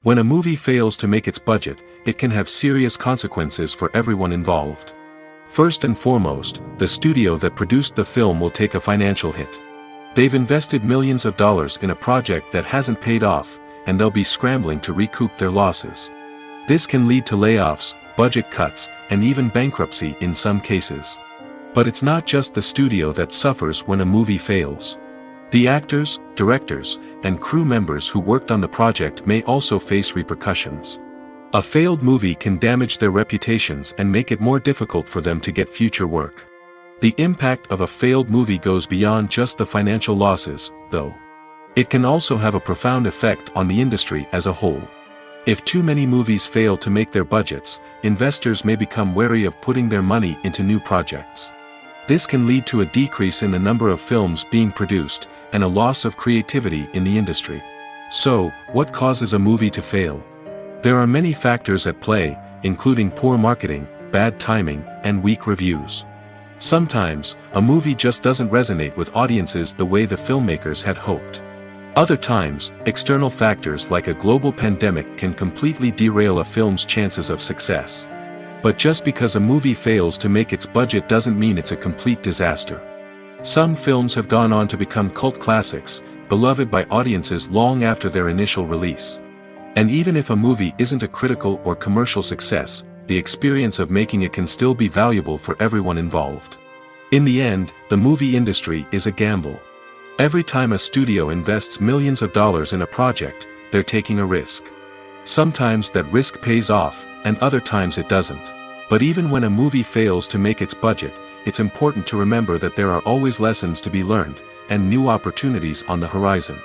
When a movie fails to make its budget, it can have serious consequences for everyone involved. First and foremost, the studio that produced the film will take a financial hit. They've invested millions of dollars in a project that hasn't paid off, and they'll be scrambling to recoup their losses. This can lead to layoffs, budget cuts, and even bankruptcy in some cases. But it's not just the studio that suffers when a movie fails. The actors, directors, and crew members who worked on the project may also face repercussions. A failed movie can damage their reputations and make it more difficult for them to get future work. The impact of a failed movie goes beyond just the financial losses, though. It can also have a profound effect on the industry as a whole. If too many movies fail to make their budgets, investors may become wary of putting their money into new projects. This can lead to a decrease in the number of films being produced, and a loss of creativity in the industry. So, what causes a movie to fail? There are many factors at play, including poor marketing, bad timing, and weak reviews. Sometimes, a movie just doesn't resonate with audiences the way the filmmakers had hoped. Other times, external factors like a global pandemic can completely derail a film's chances of success. But just because a movie fails to make its budget doesn't mean it's a complete disaster. Some films have gone on to become cult classics, beloved by audiences long after their initial release. And even if a movie isn't a critical or commercial success, the experience of making it can still be valuable for everyone involved. In the end, the movie industry is a gamble. Every time a studio invests millions of dollars in a project, they're taking a risk. Sometimes that risk pays off, and other times it doesn't. But even when a movie fails to make its budget, it's important to remember that there are always lessons to be learned, and new opportunities on the horizon.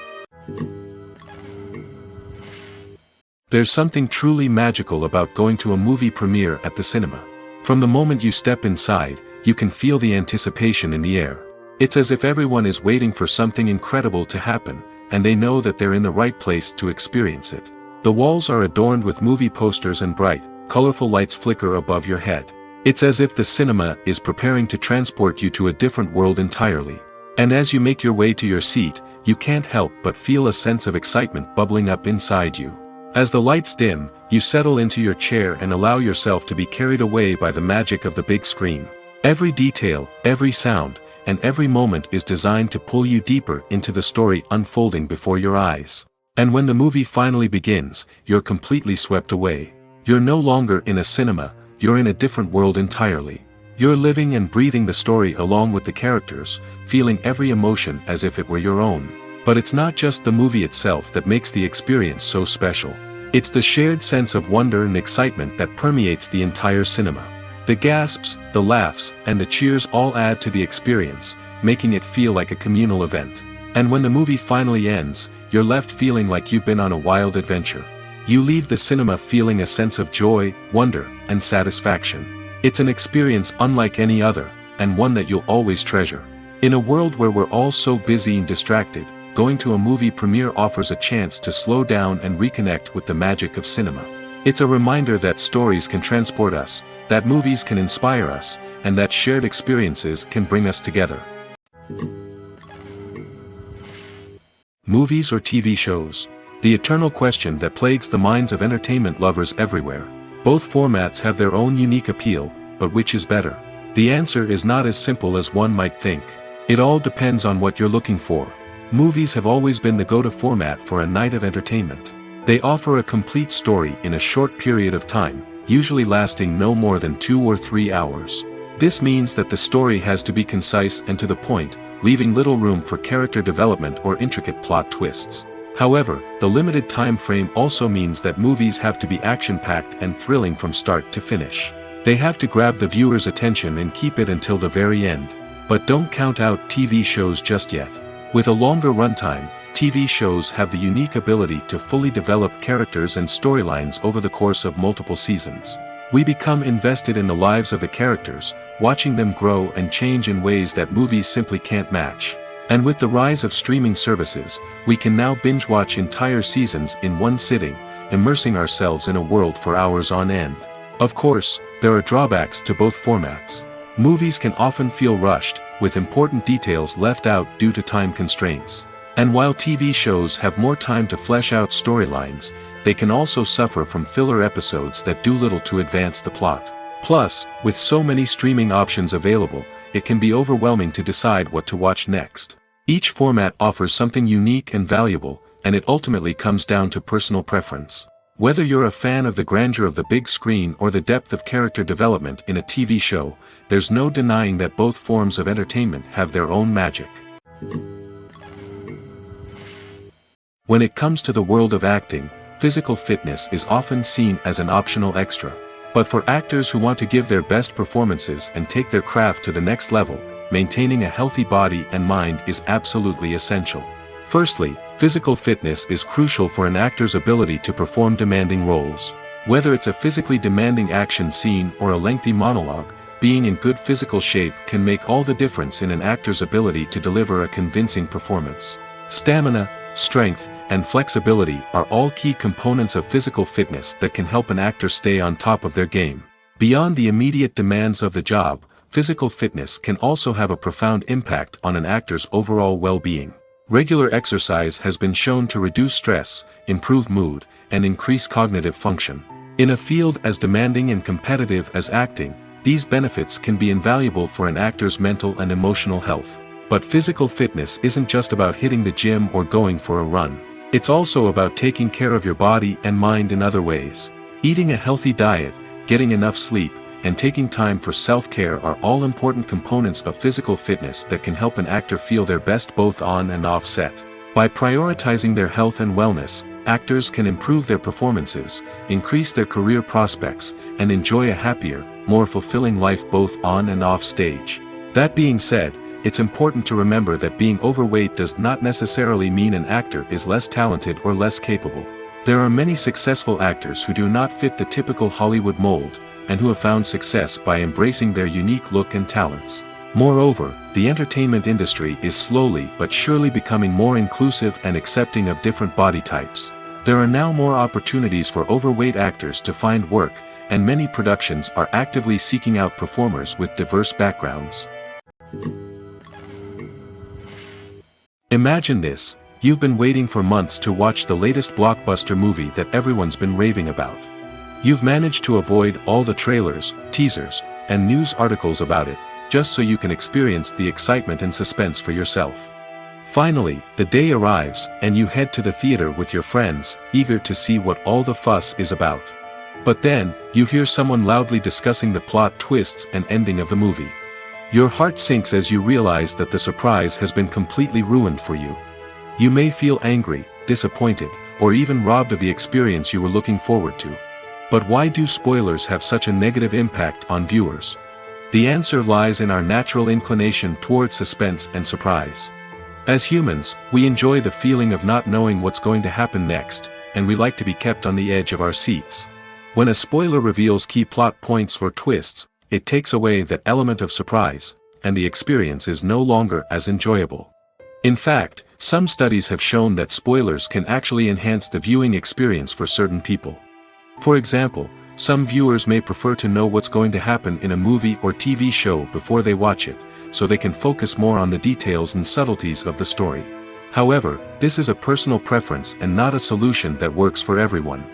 There's something truly magical about going to a movie premiere at the cinema. From the moment you step inside, you can feel the anticipation in the air. It's as if everyone is waiting for something incredible to happen, and they know that they're in the right place to experience it. The walls are adorned with movie posters and bright, colorful lights flicker above your head. It's as if the cinema is preparing to transport you to a different world entirely. And as you make your way to your seat, you can't help but feel a sense of excitement bubbling up inside you. As the lights dim, you settle into your chair and allow yourself to be carried away by the magic of the big screen. Every detail, every sound, and every moment is designed to pull you deeper into the story unfolding before your eyes. And when the movie finally begins, you're completely swept away. You're no longer in a cinema, you're in a different world entirely. You're living and breathing the story along with the characters, feeling every emotion as if it were your own. But it's not just the movie itself that makes the experience so special. It's the shared sense of wonder and excitement that permeates the entire cinema. The gasps, the laughs, and the cheers all add to the experience, making it feel like a communal event. And when the movie finally ends, you're left feeling like you've been on a wild adventure. You leave the cinema feeling a sense of joy, wonder, and satisfaction. It's an experience unlike any other, and one that you'll always treasure. In a world where we're all so busy and distracted, going to a movie premiere offers a chance to slow down and reconnect with the magic of cinema. It's a reminder that stories can transport us, that movies can inspire us, and that shared experiences can bring us together. Movies or TV shows? The eternal question that plagues the minds of entertainment lovers everywhere. Both formats have their own unique appeal, but which is better? The answer is not as simple as one might think. It all depends on what you're looking for. Movies have always been the go-to format for a night of entertainment. They offer a complete story in a short period of time, usually lasting no more than 2 or 3 hours. This means that the story has to be concise and to the point, leaving little room for character development or intricate plot twists. However, the limited time frame also means that movies have to be action-packed and thrilling from start to finish. They have to grab the viewer's attention and keep it until the very end. But don't count out TV shows just yet. With a longer runtime, TV shows have the unique ability to fully develop characters and storylines over the course of multiple seasons. We become invested in the lives of the characters, watching them grow and change in ways that movies simply can't match. And with the rise of streaming services, we can now binge-watch entire seasons in one sitting, immersing ourselves in a world for hours on end. Of course, there are drawbacks to both formats. Movies can often feel rushed, with important details left out due to time constraints. And while TV shows have more time to flesh out storylines, they can also suffer from filler episodes that do little to advance the plot. Plus, with so many streaming options available, it can be overwhelming to decide what to watch next. Each format offers something unique and valuable, and it ultimately comes down to personal preference. Whether you're a fan of the grandeur of the big screen or the depth of character development in a TV show, there's no denying that both forms of entertainment have their own magic. When it comes to the world of acting, physical fitness is often seen as an optional extra. But for actors who want to give their best performances and take their craft to the next level, maintaining a healthy body and mind is absolutely essential. Firstly, physical fitness is crucial for an actor's ability to perform demanding roles. Whether it's a physically demanding action scene or a lengthy monologue, being in good physical shape can make all the difference in an actor's ability to deliver a convincing performance. Stamina, strength, and flexibility are all key components of physical fitness that can help an actor stay on top of their game. Beyond the immediate demands of the job, physical fitness can also have a profound impact on an actor's overall well-being. Regular exercise has been shown to reduce stress, improve mood, and increase cognitive function. In a field as demanding and competitive as acting, these benefits can be invaluable for an actor's mental and emotional health. But physical fitness isn't just about hitting the gym or going for a run. It's also about taking care of your body and mind in other ways. Eating a healthy diet, getting enough sleep, and taking time for self-care are all important components of physical fitness that can help an actor feel their best both on and off set. By prioritizing their health and wellness, actors can improve their performances, increase their career prospects, and enjoy a happier, more fulfilling life both on and off stage. That being said, it's important to remember that being overweight does not necessarily mean an actor is less talented or less capable. There are many successful actors who do not fit the typical Hollywood mold, and who have found success by embracing their unique look and talents. Moreover, the entertainment industry is slowly but surely becoming more inclusive and accepting of different body types. There are now more opportunities for overweight actors to find work, and many productions are actively seeking out performers with diverse backgrounds. Imagine this: you've been waiting for months to watch the latest blockbuster movie that everyone's been raving about. You've managed to avoid all the trailers, teasers, and news articles about it, just so you can experience the excitement and suspense for yourself. Finally, the day arrives, and you head to the theater with your friends, eager to see what all the fuss is about. But then, you hear someone loudly discussing the plot twists and ending of the movie. Your heart sinks as you realize that the surprise has been completely ruined for you. You may feel angry, disappointed, or even robbed of the experience you were looking forward to. But why do spoilers have such a negative impact on viewers? The answer lies in our natural inclination towards suspense and surprise. As humans, we enjoy the feeling of not knowing what's going to happen next, and we like to be kept on the edge of our seats. When a spoiler reveals key plot points or twists, it takes away that element of surprise, and the experience is no longer as enjoyable. In fact, some studies have shown that spoilers can actually enhance the viewing experience for certain people. For example, some viewers may prefer to know what's going to happen in a movie or TV show before they watch it, so they can focus more on the details and subtleties of the story. However, this is a personal preference and not a solution that works for everyone.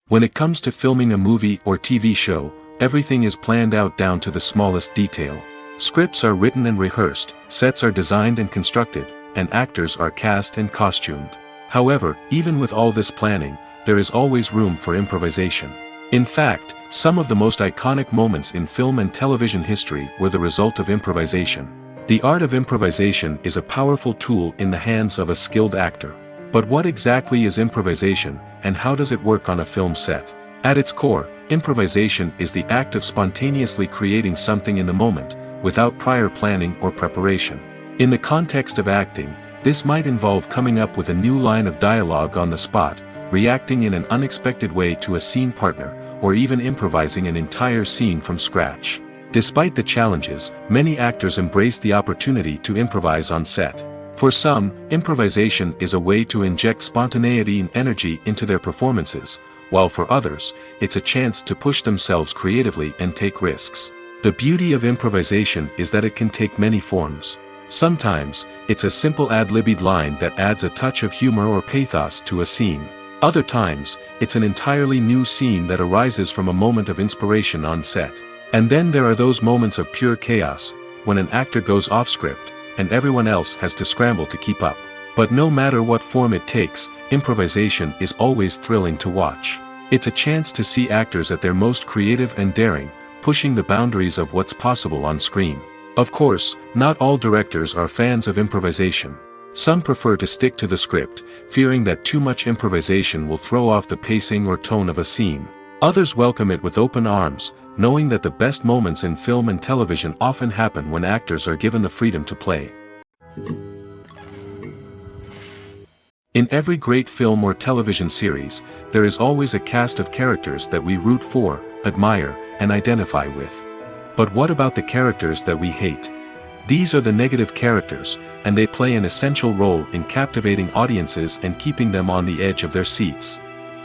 When it comes to filming a movie or TV show, everything is planned out down to the smallest detail. Scripts are written and rehearsed, sets are designed and constructed, and actors are cast and costumed. However, even with all this planning, there is always room for improvisation. In fact, some of the most iconic moments in film and television history were the result of improvisation. The art of improvisation is a powerful tool in the hands of a skilled actor. But what exactly is improvisation, and how does it work on a film set? At its core, improvisation is the act of spontaneously creating something in the moment, without prior planning or preparation. In the context of acting, this might involve coming up with a new line of dialogue on the spot, reacting in an unexpected way to a scene partner, or even improvising an entire scene from scratch. Despite the challenges, many actors embrace the opportunity to improvise on set. For some, improvisation is a way to inject spontaneity and energy into their performances, while for others, it's a chance to push themselves creatively and take risks. The beauty of improvisation is that it can take many forms. Sometimes, it's a simple ad-libbed line that adds a touch of humor or pathos to a scene. Other times, it's an entirely new scene that arises from a moment of inspiration on set. And then there are those moments of pure chaos, when an actor goes off script, and everyone else has to scramble to keep up. But no matter what form it takes, improvisation is always thrilling to watch. It's a chance to see actors at their most creative and daring, pushing the boundaries of what's possible on screen. Of course, not all directors are fans of improvisation. Some prefer to stick to the script, fearing that too much improvisation will throw off the pacing or tone of a scene. Others welcome it with open arms, knowing that the best moments in film and television often happen when actors are given the freedom to play. In every great film or television series, there is always a cast of characters that we root for, admire, and identify with. But what about the characters that we hate? These are the negative characters, and they play an essential role in captivating audiences and keeping them on the edge of their seats.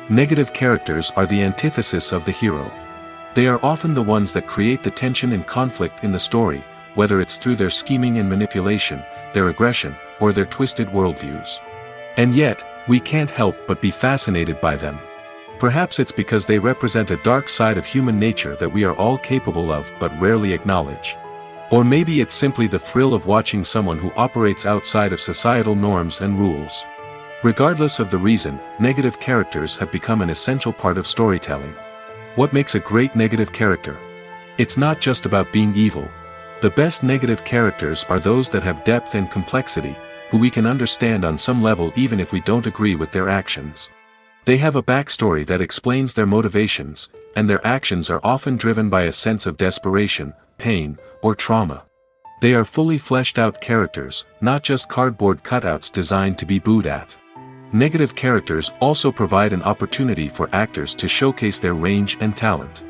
Negative characters are the antithesis of the hero. They are often the ones that create the tension and conflict in the story, whether it's through their scheming and manipulation, their aggression, or their twisted worldviews. And yet, we can't help but be fascinated by them. Perhaps it's because they represent a dark side of human nature that we are all capable of but rarely acknowledge. Or maybe it's simply the thrill of watching someone who operates outside of societal norms and rules. Regardless of the reason, negative characters have become an essential part of storytelling. What makes a great negative character? It's not just about being evil. The best negative characters are those that have depth and complexity, who we can understand on some level even if we don't agree with their actions. They have a backstory that explains their motivations, and their actions are often driven by a sense of desperation, pain, or trauma. They are fully fleshed out characters, not just cardboard cutouts designed to be booed at. Negative characters also provide an opportunity for actors to showcase their range and talent.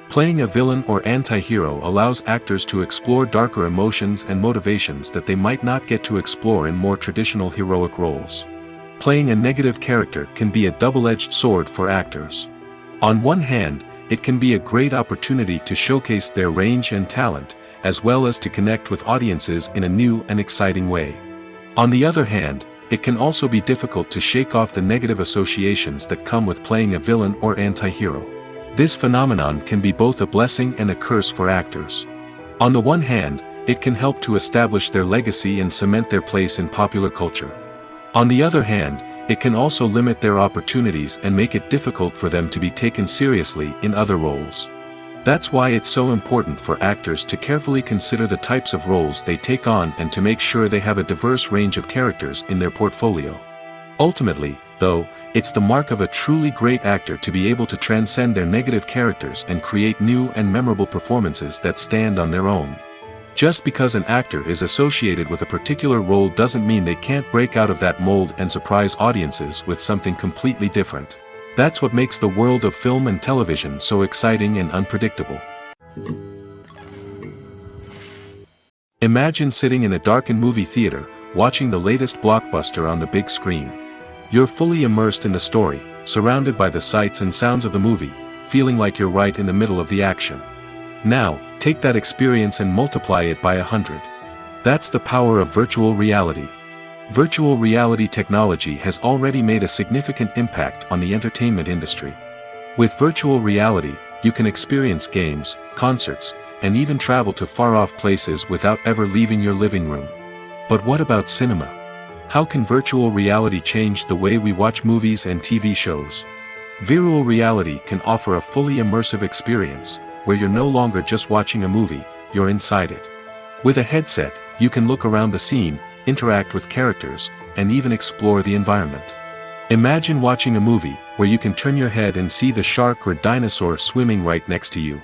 Playing a villain or anti-hero allows actors to explore darker emotions and motivations that they might not get to explore in more traditional heroic roles. Playing a negative character can be a double-edged sword for actors. On one hand, it can be a great opportunity to showcase their range and talent, as well as to connect with audiences in a new and exciting way. On the other hand, it can also be difficult to shake off the negative associations that come with playing a villain or anti-hero. This phenomenon can be both a blessing and a curse for actors. On the one hand, it can help to establish their legacy and cement their place in popular culture. On the other hand, it can also limit their opportunities and make it difficult for them to be taken seriously in other roles. That's why it's so important for actors to carefully consider the types of roles they take on and to make sure they have a diverse range of characters in their portfolio. Ultimately, though, it's the mark of a truly great actor to be able to transcend their negative characters and create new and memorable performances that stand on their own. Just because an actor is associated with a particular role doesn't mean they can't break out of that mold and surprise audiences with something completely different. That's what makes the world of film and television so exciting and unpredictable. Imagine sitting in a darkened movie theater, watching the latest blockbuster on the big screen. You're fully immersed in the story, surrounded by the sights and sounds of the movie, feeling like you're right in the middle of the action. Now, take that experience and multiply it by 100. That's the power of virtual reality. Virtual reality technology has already made a significant impact on the entertainment industry. With virtual reality, you can experience games, concerts, and even travel to far-off places without ever leaving your living room. But what about cinema? How can virtual reality change the way we watch movies and TV shows? Virtual reality can offer a fully immersive experience, where you're no longer just watching a movie, you're inside it. With a headset, you can look around the scene, interact with characters, and even explore the environment. Imagine watching a movie, where you can turn your head and see the shark or dinosaur swimming right next to you.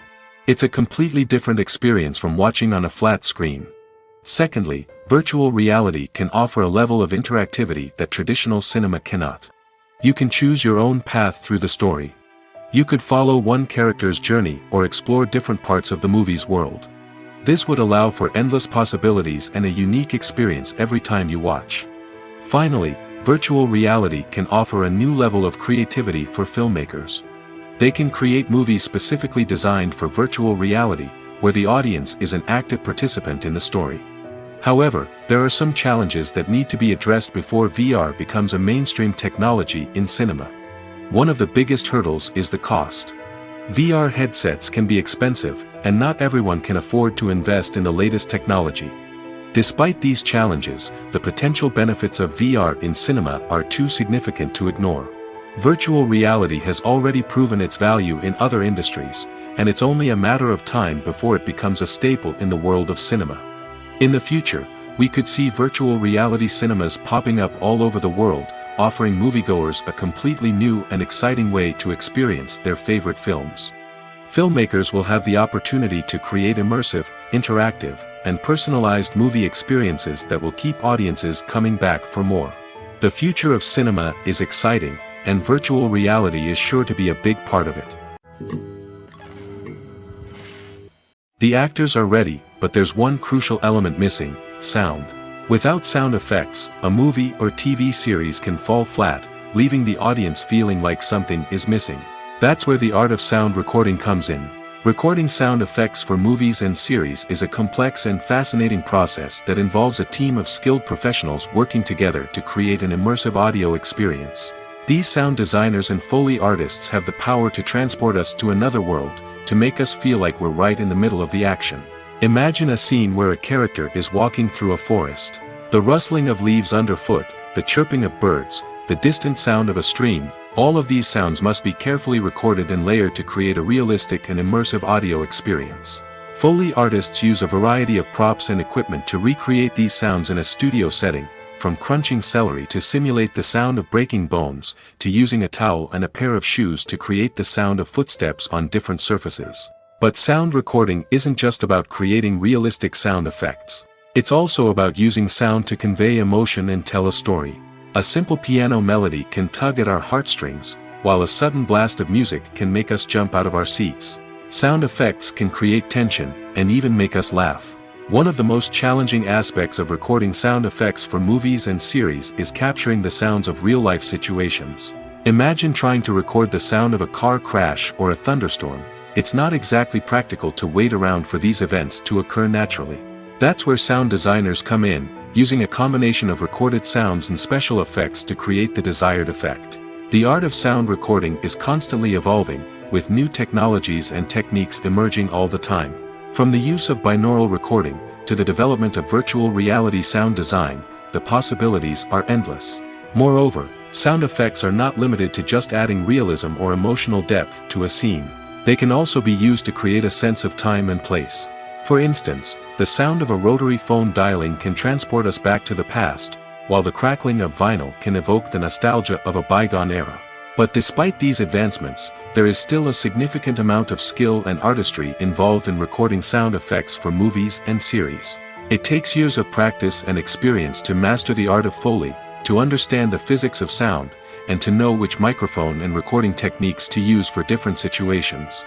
It's a completely different experience from watching on a flat screen. Secondly, virtual reality can offer a level of interactivity that traditional cinema cannot. You can choose your own path through the story. You could follow one character's journey or explore different parts of the movie's world. This would allow for endless possibilities and a unique experience every time you watch. Finally, virtual reality can offer a new level of creativity for filmmakers. They can create movies specifically designed for virtual reality, where the audience is an active participant in the story. However, there are some challenges that need to be addressed before VR becomes a mainstream technology in cinema. One of the biggest hurdles is the cost. VR headsets can be expensive, and not everyone can afford to invest in the latest technology. Despite these challenges, the potential benefits of VR in cinema are too significant to ignore. Virtual reality has already proven its value in other industries, and it's only a matter of time before it becomes a staple in the world of cinema. In the future, we could see virtual reality cinemas popping up all over the world, offering moviegoers a completely new and exciting way to experience their favorite films. Filmmakers will have the opportunity to create immersive, interactive, and personalized movie experiences that will keep audiences coming back for more. The future of cinema is exciting, and virtual reality is sure to be a big part of it. The actors are ready, but there's one crucial element missing: sound. Without sound effects, a movie or TV series can fall flat, leaving the audience feeling like something is missing. That's where the art of sound recording comes in. Recording sound effects for movies and series is a complex and fascinating process that involves a team of skilled professionals working together to create an immersive audio experience. These sound designers and Foley artists have the power to transport us to another world, to make us feel like we're right in the middle of the action. Imagine a scene where a character is walking through a forest. The rustling of leaves underfoot, the chirping of birds, the distant sound of a stream, all of these sounds must be carefully recorded and layered to create a realistic and immersive audio experience. Foley artists use a variety of props and equipment to recreate these sounds in a studio setting, from crunching celery to simulate the sound of breaking bones, to using a towel and a pair of shoes to create the sound of footsteps on different surfaces. But sound recording isn't just about creating realistic sound effects. It's also about using sound to convey emotion and tell a story. A simple piano melody can tug at our heartstrings, while a sudden blast of music can make us jump out of our seats. Sound effects can create tension, and even make us laugh. One of the most challenging aspects of recording sound effects for movies and series is capturing the sounds of real-life situations. Imagine trying to record the sound of a car crash or a thunderstorm. It's not exactly practical to wait around for these events to occur naturally. That's where sound designers come in, using a combination of recorded sounds and special effects to create the desired effect. The art of sound recording is constantly evolving, with new technologies and techniques emerging all the time. From the use of binaural recording, to the development of virtual reality sound design, the possibilities are endless. Moreover, sound effects are not limited to just adding realism or emotional depth to a scene. They can also be used to create a sense of time and place. For instance, the sound of a rotary phone dialing can transport us back to the past, while the crackling of vinyl can evoke the nostalgia of a bygone era. But despite these advancements, there is still a significant amount of skill and artistry involved in recording sound effects for movies and series. It takes years of practice and experience to master the art of Foley, to understand the physics of sound, and to know which microphone and recording techniques to use for different situations.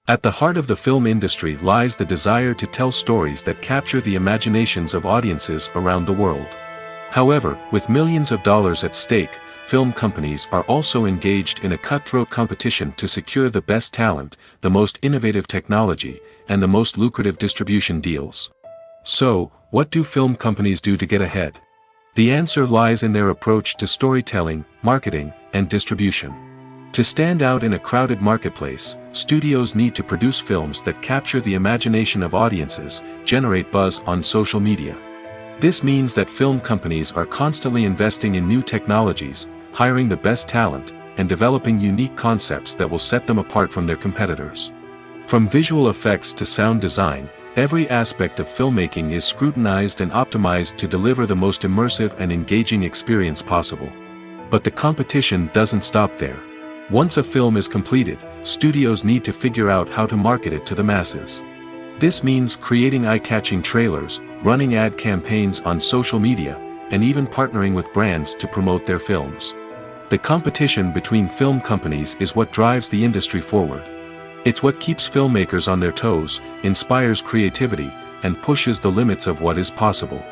At the heart of the film industry lies the desire to tell stories that capture the imaginations of audiences around the world. However, with millions of dollars at stake, film companies are also engaged in a cutthroat competition to secure the best talent, the most innovative technology, and the most lucrative distribution deals. So, what do film companies do to get ahead? The answer lies in their approach to storytelling, marketing, and distribution. To stand out in a crowded marketplace, studios need to produce films that capture the imagination of audiences, generate buzz on social media. This means that film companies are constantly investing in new technologies, hiring the best talent, and developing unique concepts that will set them apart from their competitors. From visual effects to sound design, every aspect of filmmaking is scrutinized and optimized to deliver the most immersive and engaging experience possible. But the competition doesn't stop there. Once a film is completed, studios need to figure out how to market it to the masses. This means creating eye-catching trailers, running ad campaigns on social media, and even partnering with brands to promote their films. The competition between film companies is what drives the industry forward. It's what keeps filmmakers on their toes, inspires creativity, and pushes the limits of what is possible.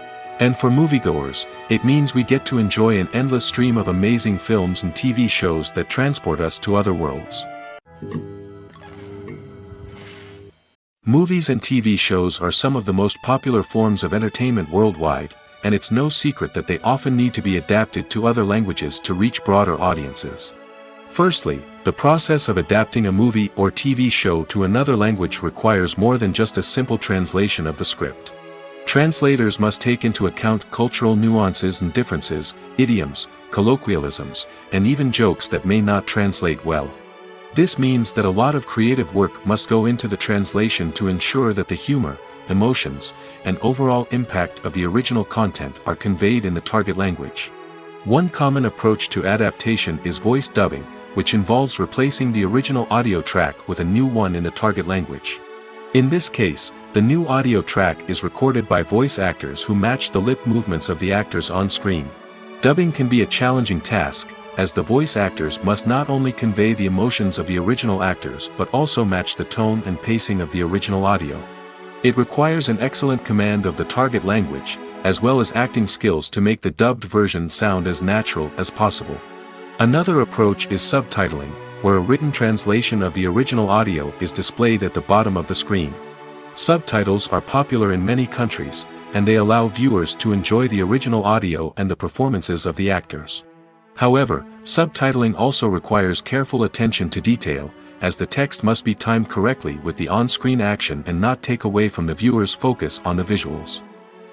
And for moviegoers, it means we get to enjoy an endless stream of amazing films and TV shows that transport us to other worlds. Movies and TV shows are some of the most popular forms of entertainment worldwide, and it's no secret that they often need to be adapted to other languages to reach broader audiences. Firstly, the process of adapting a movie or TV show to another language requires more than just a simple translation of the script. Translators must take into account cultural nuances and differences, idioms, colloquialisms, and even jokes that may not translate well. This means that a lot of creative work must go into the translation to ensure that the humor, emotions, and overall impact of the original content are conveyed in the target language. One common approach to adaptation is voice dubbing, which involves replacing the original audio track with a new one in the target language. In this case, the new audio track is recorded by voice actors who match the lip movements of the actors on screen. Dubbing can be a challenging task, as the voice actors must not only convey the emotions of the original actors but also match the tone and pacing of the original audio. It requires an excellent command of the target language, as well as acting skills to make the dubbed version sound as natural as possible. Another approach is subtitling, where a written translation of the original audio is displayed at the bottom of the screen. Subtitles are popular in many countries, and they allow viewers to enjoy the original audio and the performances of the actors. However, subtitling also requires careful attention to detail, as the text must be timed correctly with the on-screen action and not take away from the viewer's focus on the visuals.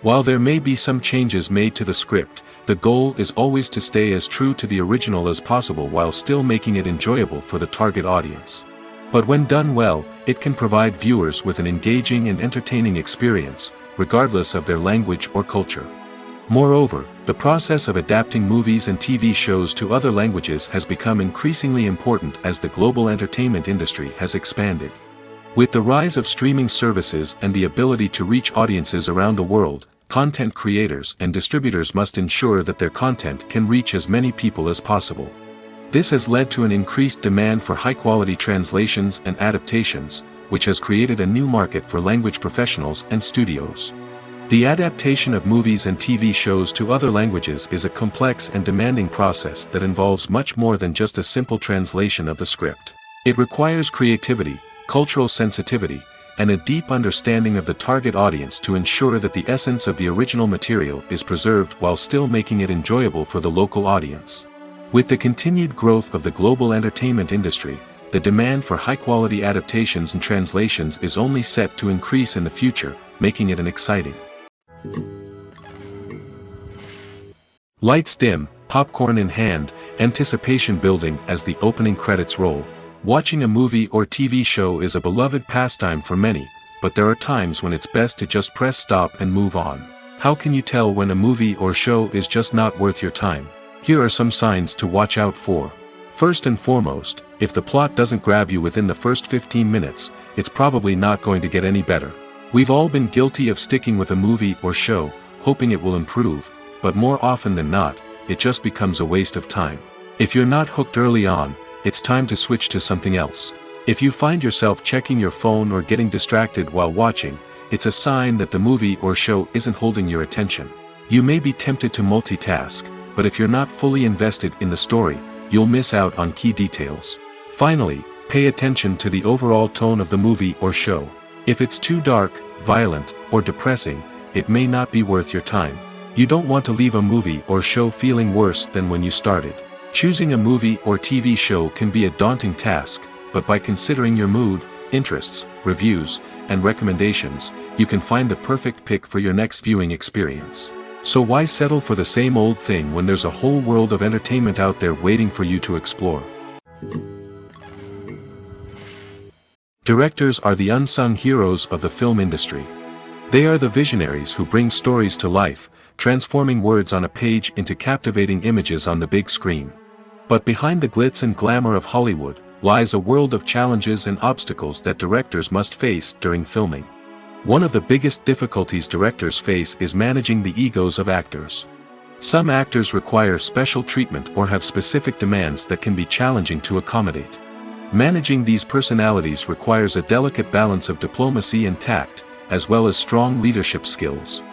While there may be some changes made to the script, the goal is always to stay as true to the original as possible while still making it enjoyable for the target audience. But when done well, it can provide viewers with an engaging and entertaining experience, regardless of their language or culture. Moreover, the process of adapting movies and TV shows to other languages has become increasingly important as the global entertainment industry has expanded. With the rise of streaming services and the ability to reach audiences around the world, content creators and distributors must ensure that their content can reach as many people as possible. This has led to an increased demand for high-quality translations and adaptations, which has created a new market for language professionals and studios. The adaptation of movies and TV shows to other languages is a complex and demanding process that involves much more than just a simple translation of the script. It requires creativity, cultural sensitivity, and a deep understanding of the target audience to ensure that the essence of the original material is preserved while still making it enjoyable for the local audience. With the continued growth of the global entertainment industry, the demand for high-quality adaptations and translations is only set to increase in the future, making it an exciting. Lights dim, popcorn in hand, anticipation building as the opening credits roll. Watching a movie or TV show is a beloved pastime for many, but there are times when it's best to just press stop and move on. How can you tell when a movie or show is just not worth your time? Here are some signs to watch out for. First and foremost, if the plot doesn't grab you within the first 15 minutes, it's probably not going to get any better. We've all been guilty of sticking with a movie or show, hoping it will improve, but more often than not, it just becomes a waste of time. If you're not hooked early on, it's time to switch to something else. If you find yourself checking your phone or getting distracted while watching, it's a sign that the movie or show isn't holding your attention. You may be tempted to multitask, but if you're not fully invested in the story, you'll miss out on key details. Finally, pay attention to the overall tone of the movie or show. If it's too dark, violent, or depressing, it may not be worth your time. You don't want to leave a movie or show feeling worse than when you started. Choosing a movie or TV show can be a daunting task, but by considering your mood, interests, reviews, and recommendations, you can find the perfect pick for your next viewing experience. So why settle for the same old thing when there's a whole world of entertainment out there waiting for you to explore? Directors are the unsung heroes of the film industry. They are the visionaries who bring stories to life, transforming words on a page into captivating images on the big screen. But behind the glitz and glamour of Hollywood, lies a world of challenges and obstacles that directors must face during filming. One of the biggest difficulties directors face is managing the egos of actors. Some actors require special treatment or have specific demands that can be challenging to accommodate. Managing these personalities requires a delicate balance of diplomacy and tact, as well as strong leadership skills.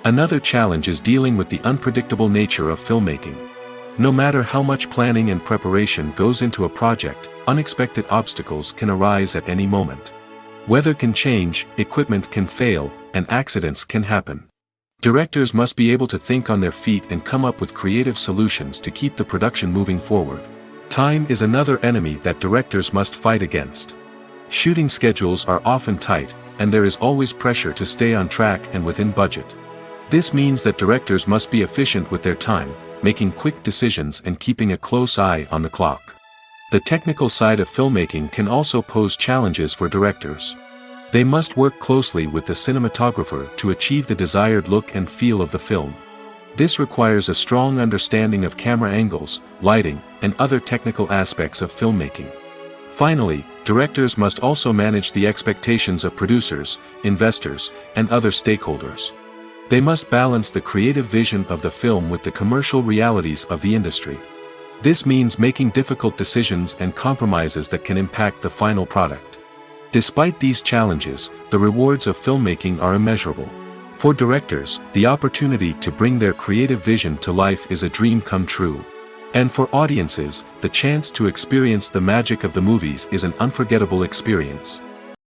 Another challenge is dealing with the unpredictable nature of filmmaking. No matter how much planning and preparation goes into a project, unexpected obstacles can arise at any moment. Weather can change, equipment can fail, and accidents can happen. Directors must be able to think on their feet and come up with creative solutions to keep the production moving forward. Time is another enemy that directors must fight against. Shooting schedules are often tight, and there is always pressure to stay on track and within budget. This means that directors must be efficient with their time, making quick decisions and keeping a close eye on the clock. The technical side of filmmaking can also pose challenges for directors. They must work closely with the cinematographer to achieve the desired look and feel of the film. This requires a strong understanding of camera angles, lighting, and other technical aspects of filmmaking. Finally, directors must also manage the expectations of producers, investors, and other stakeholders. They must balance the creative vision of the film with the commercial realities of the industry. This means making difficult decisions and compromises that can impact the final product. Despite these challenges, the rewards of filmmaking are immeasurable. For directors, the opportunity to bring their creative vision to life is a dream come true. And for audiences, the chance to experience the magic of the movies is an unforgettable experience.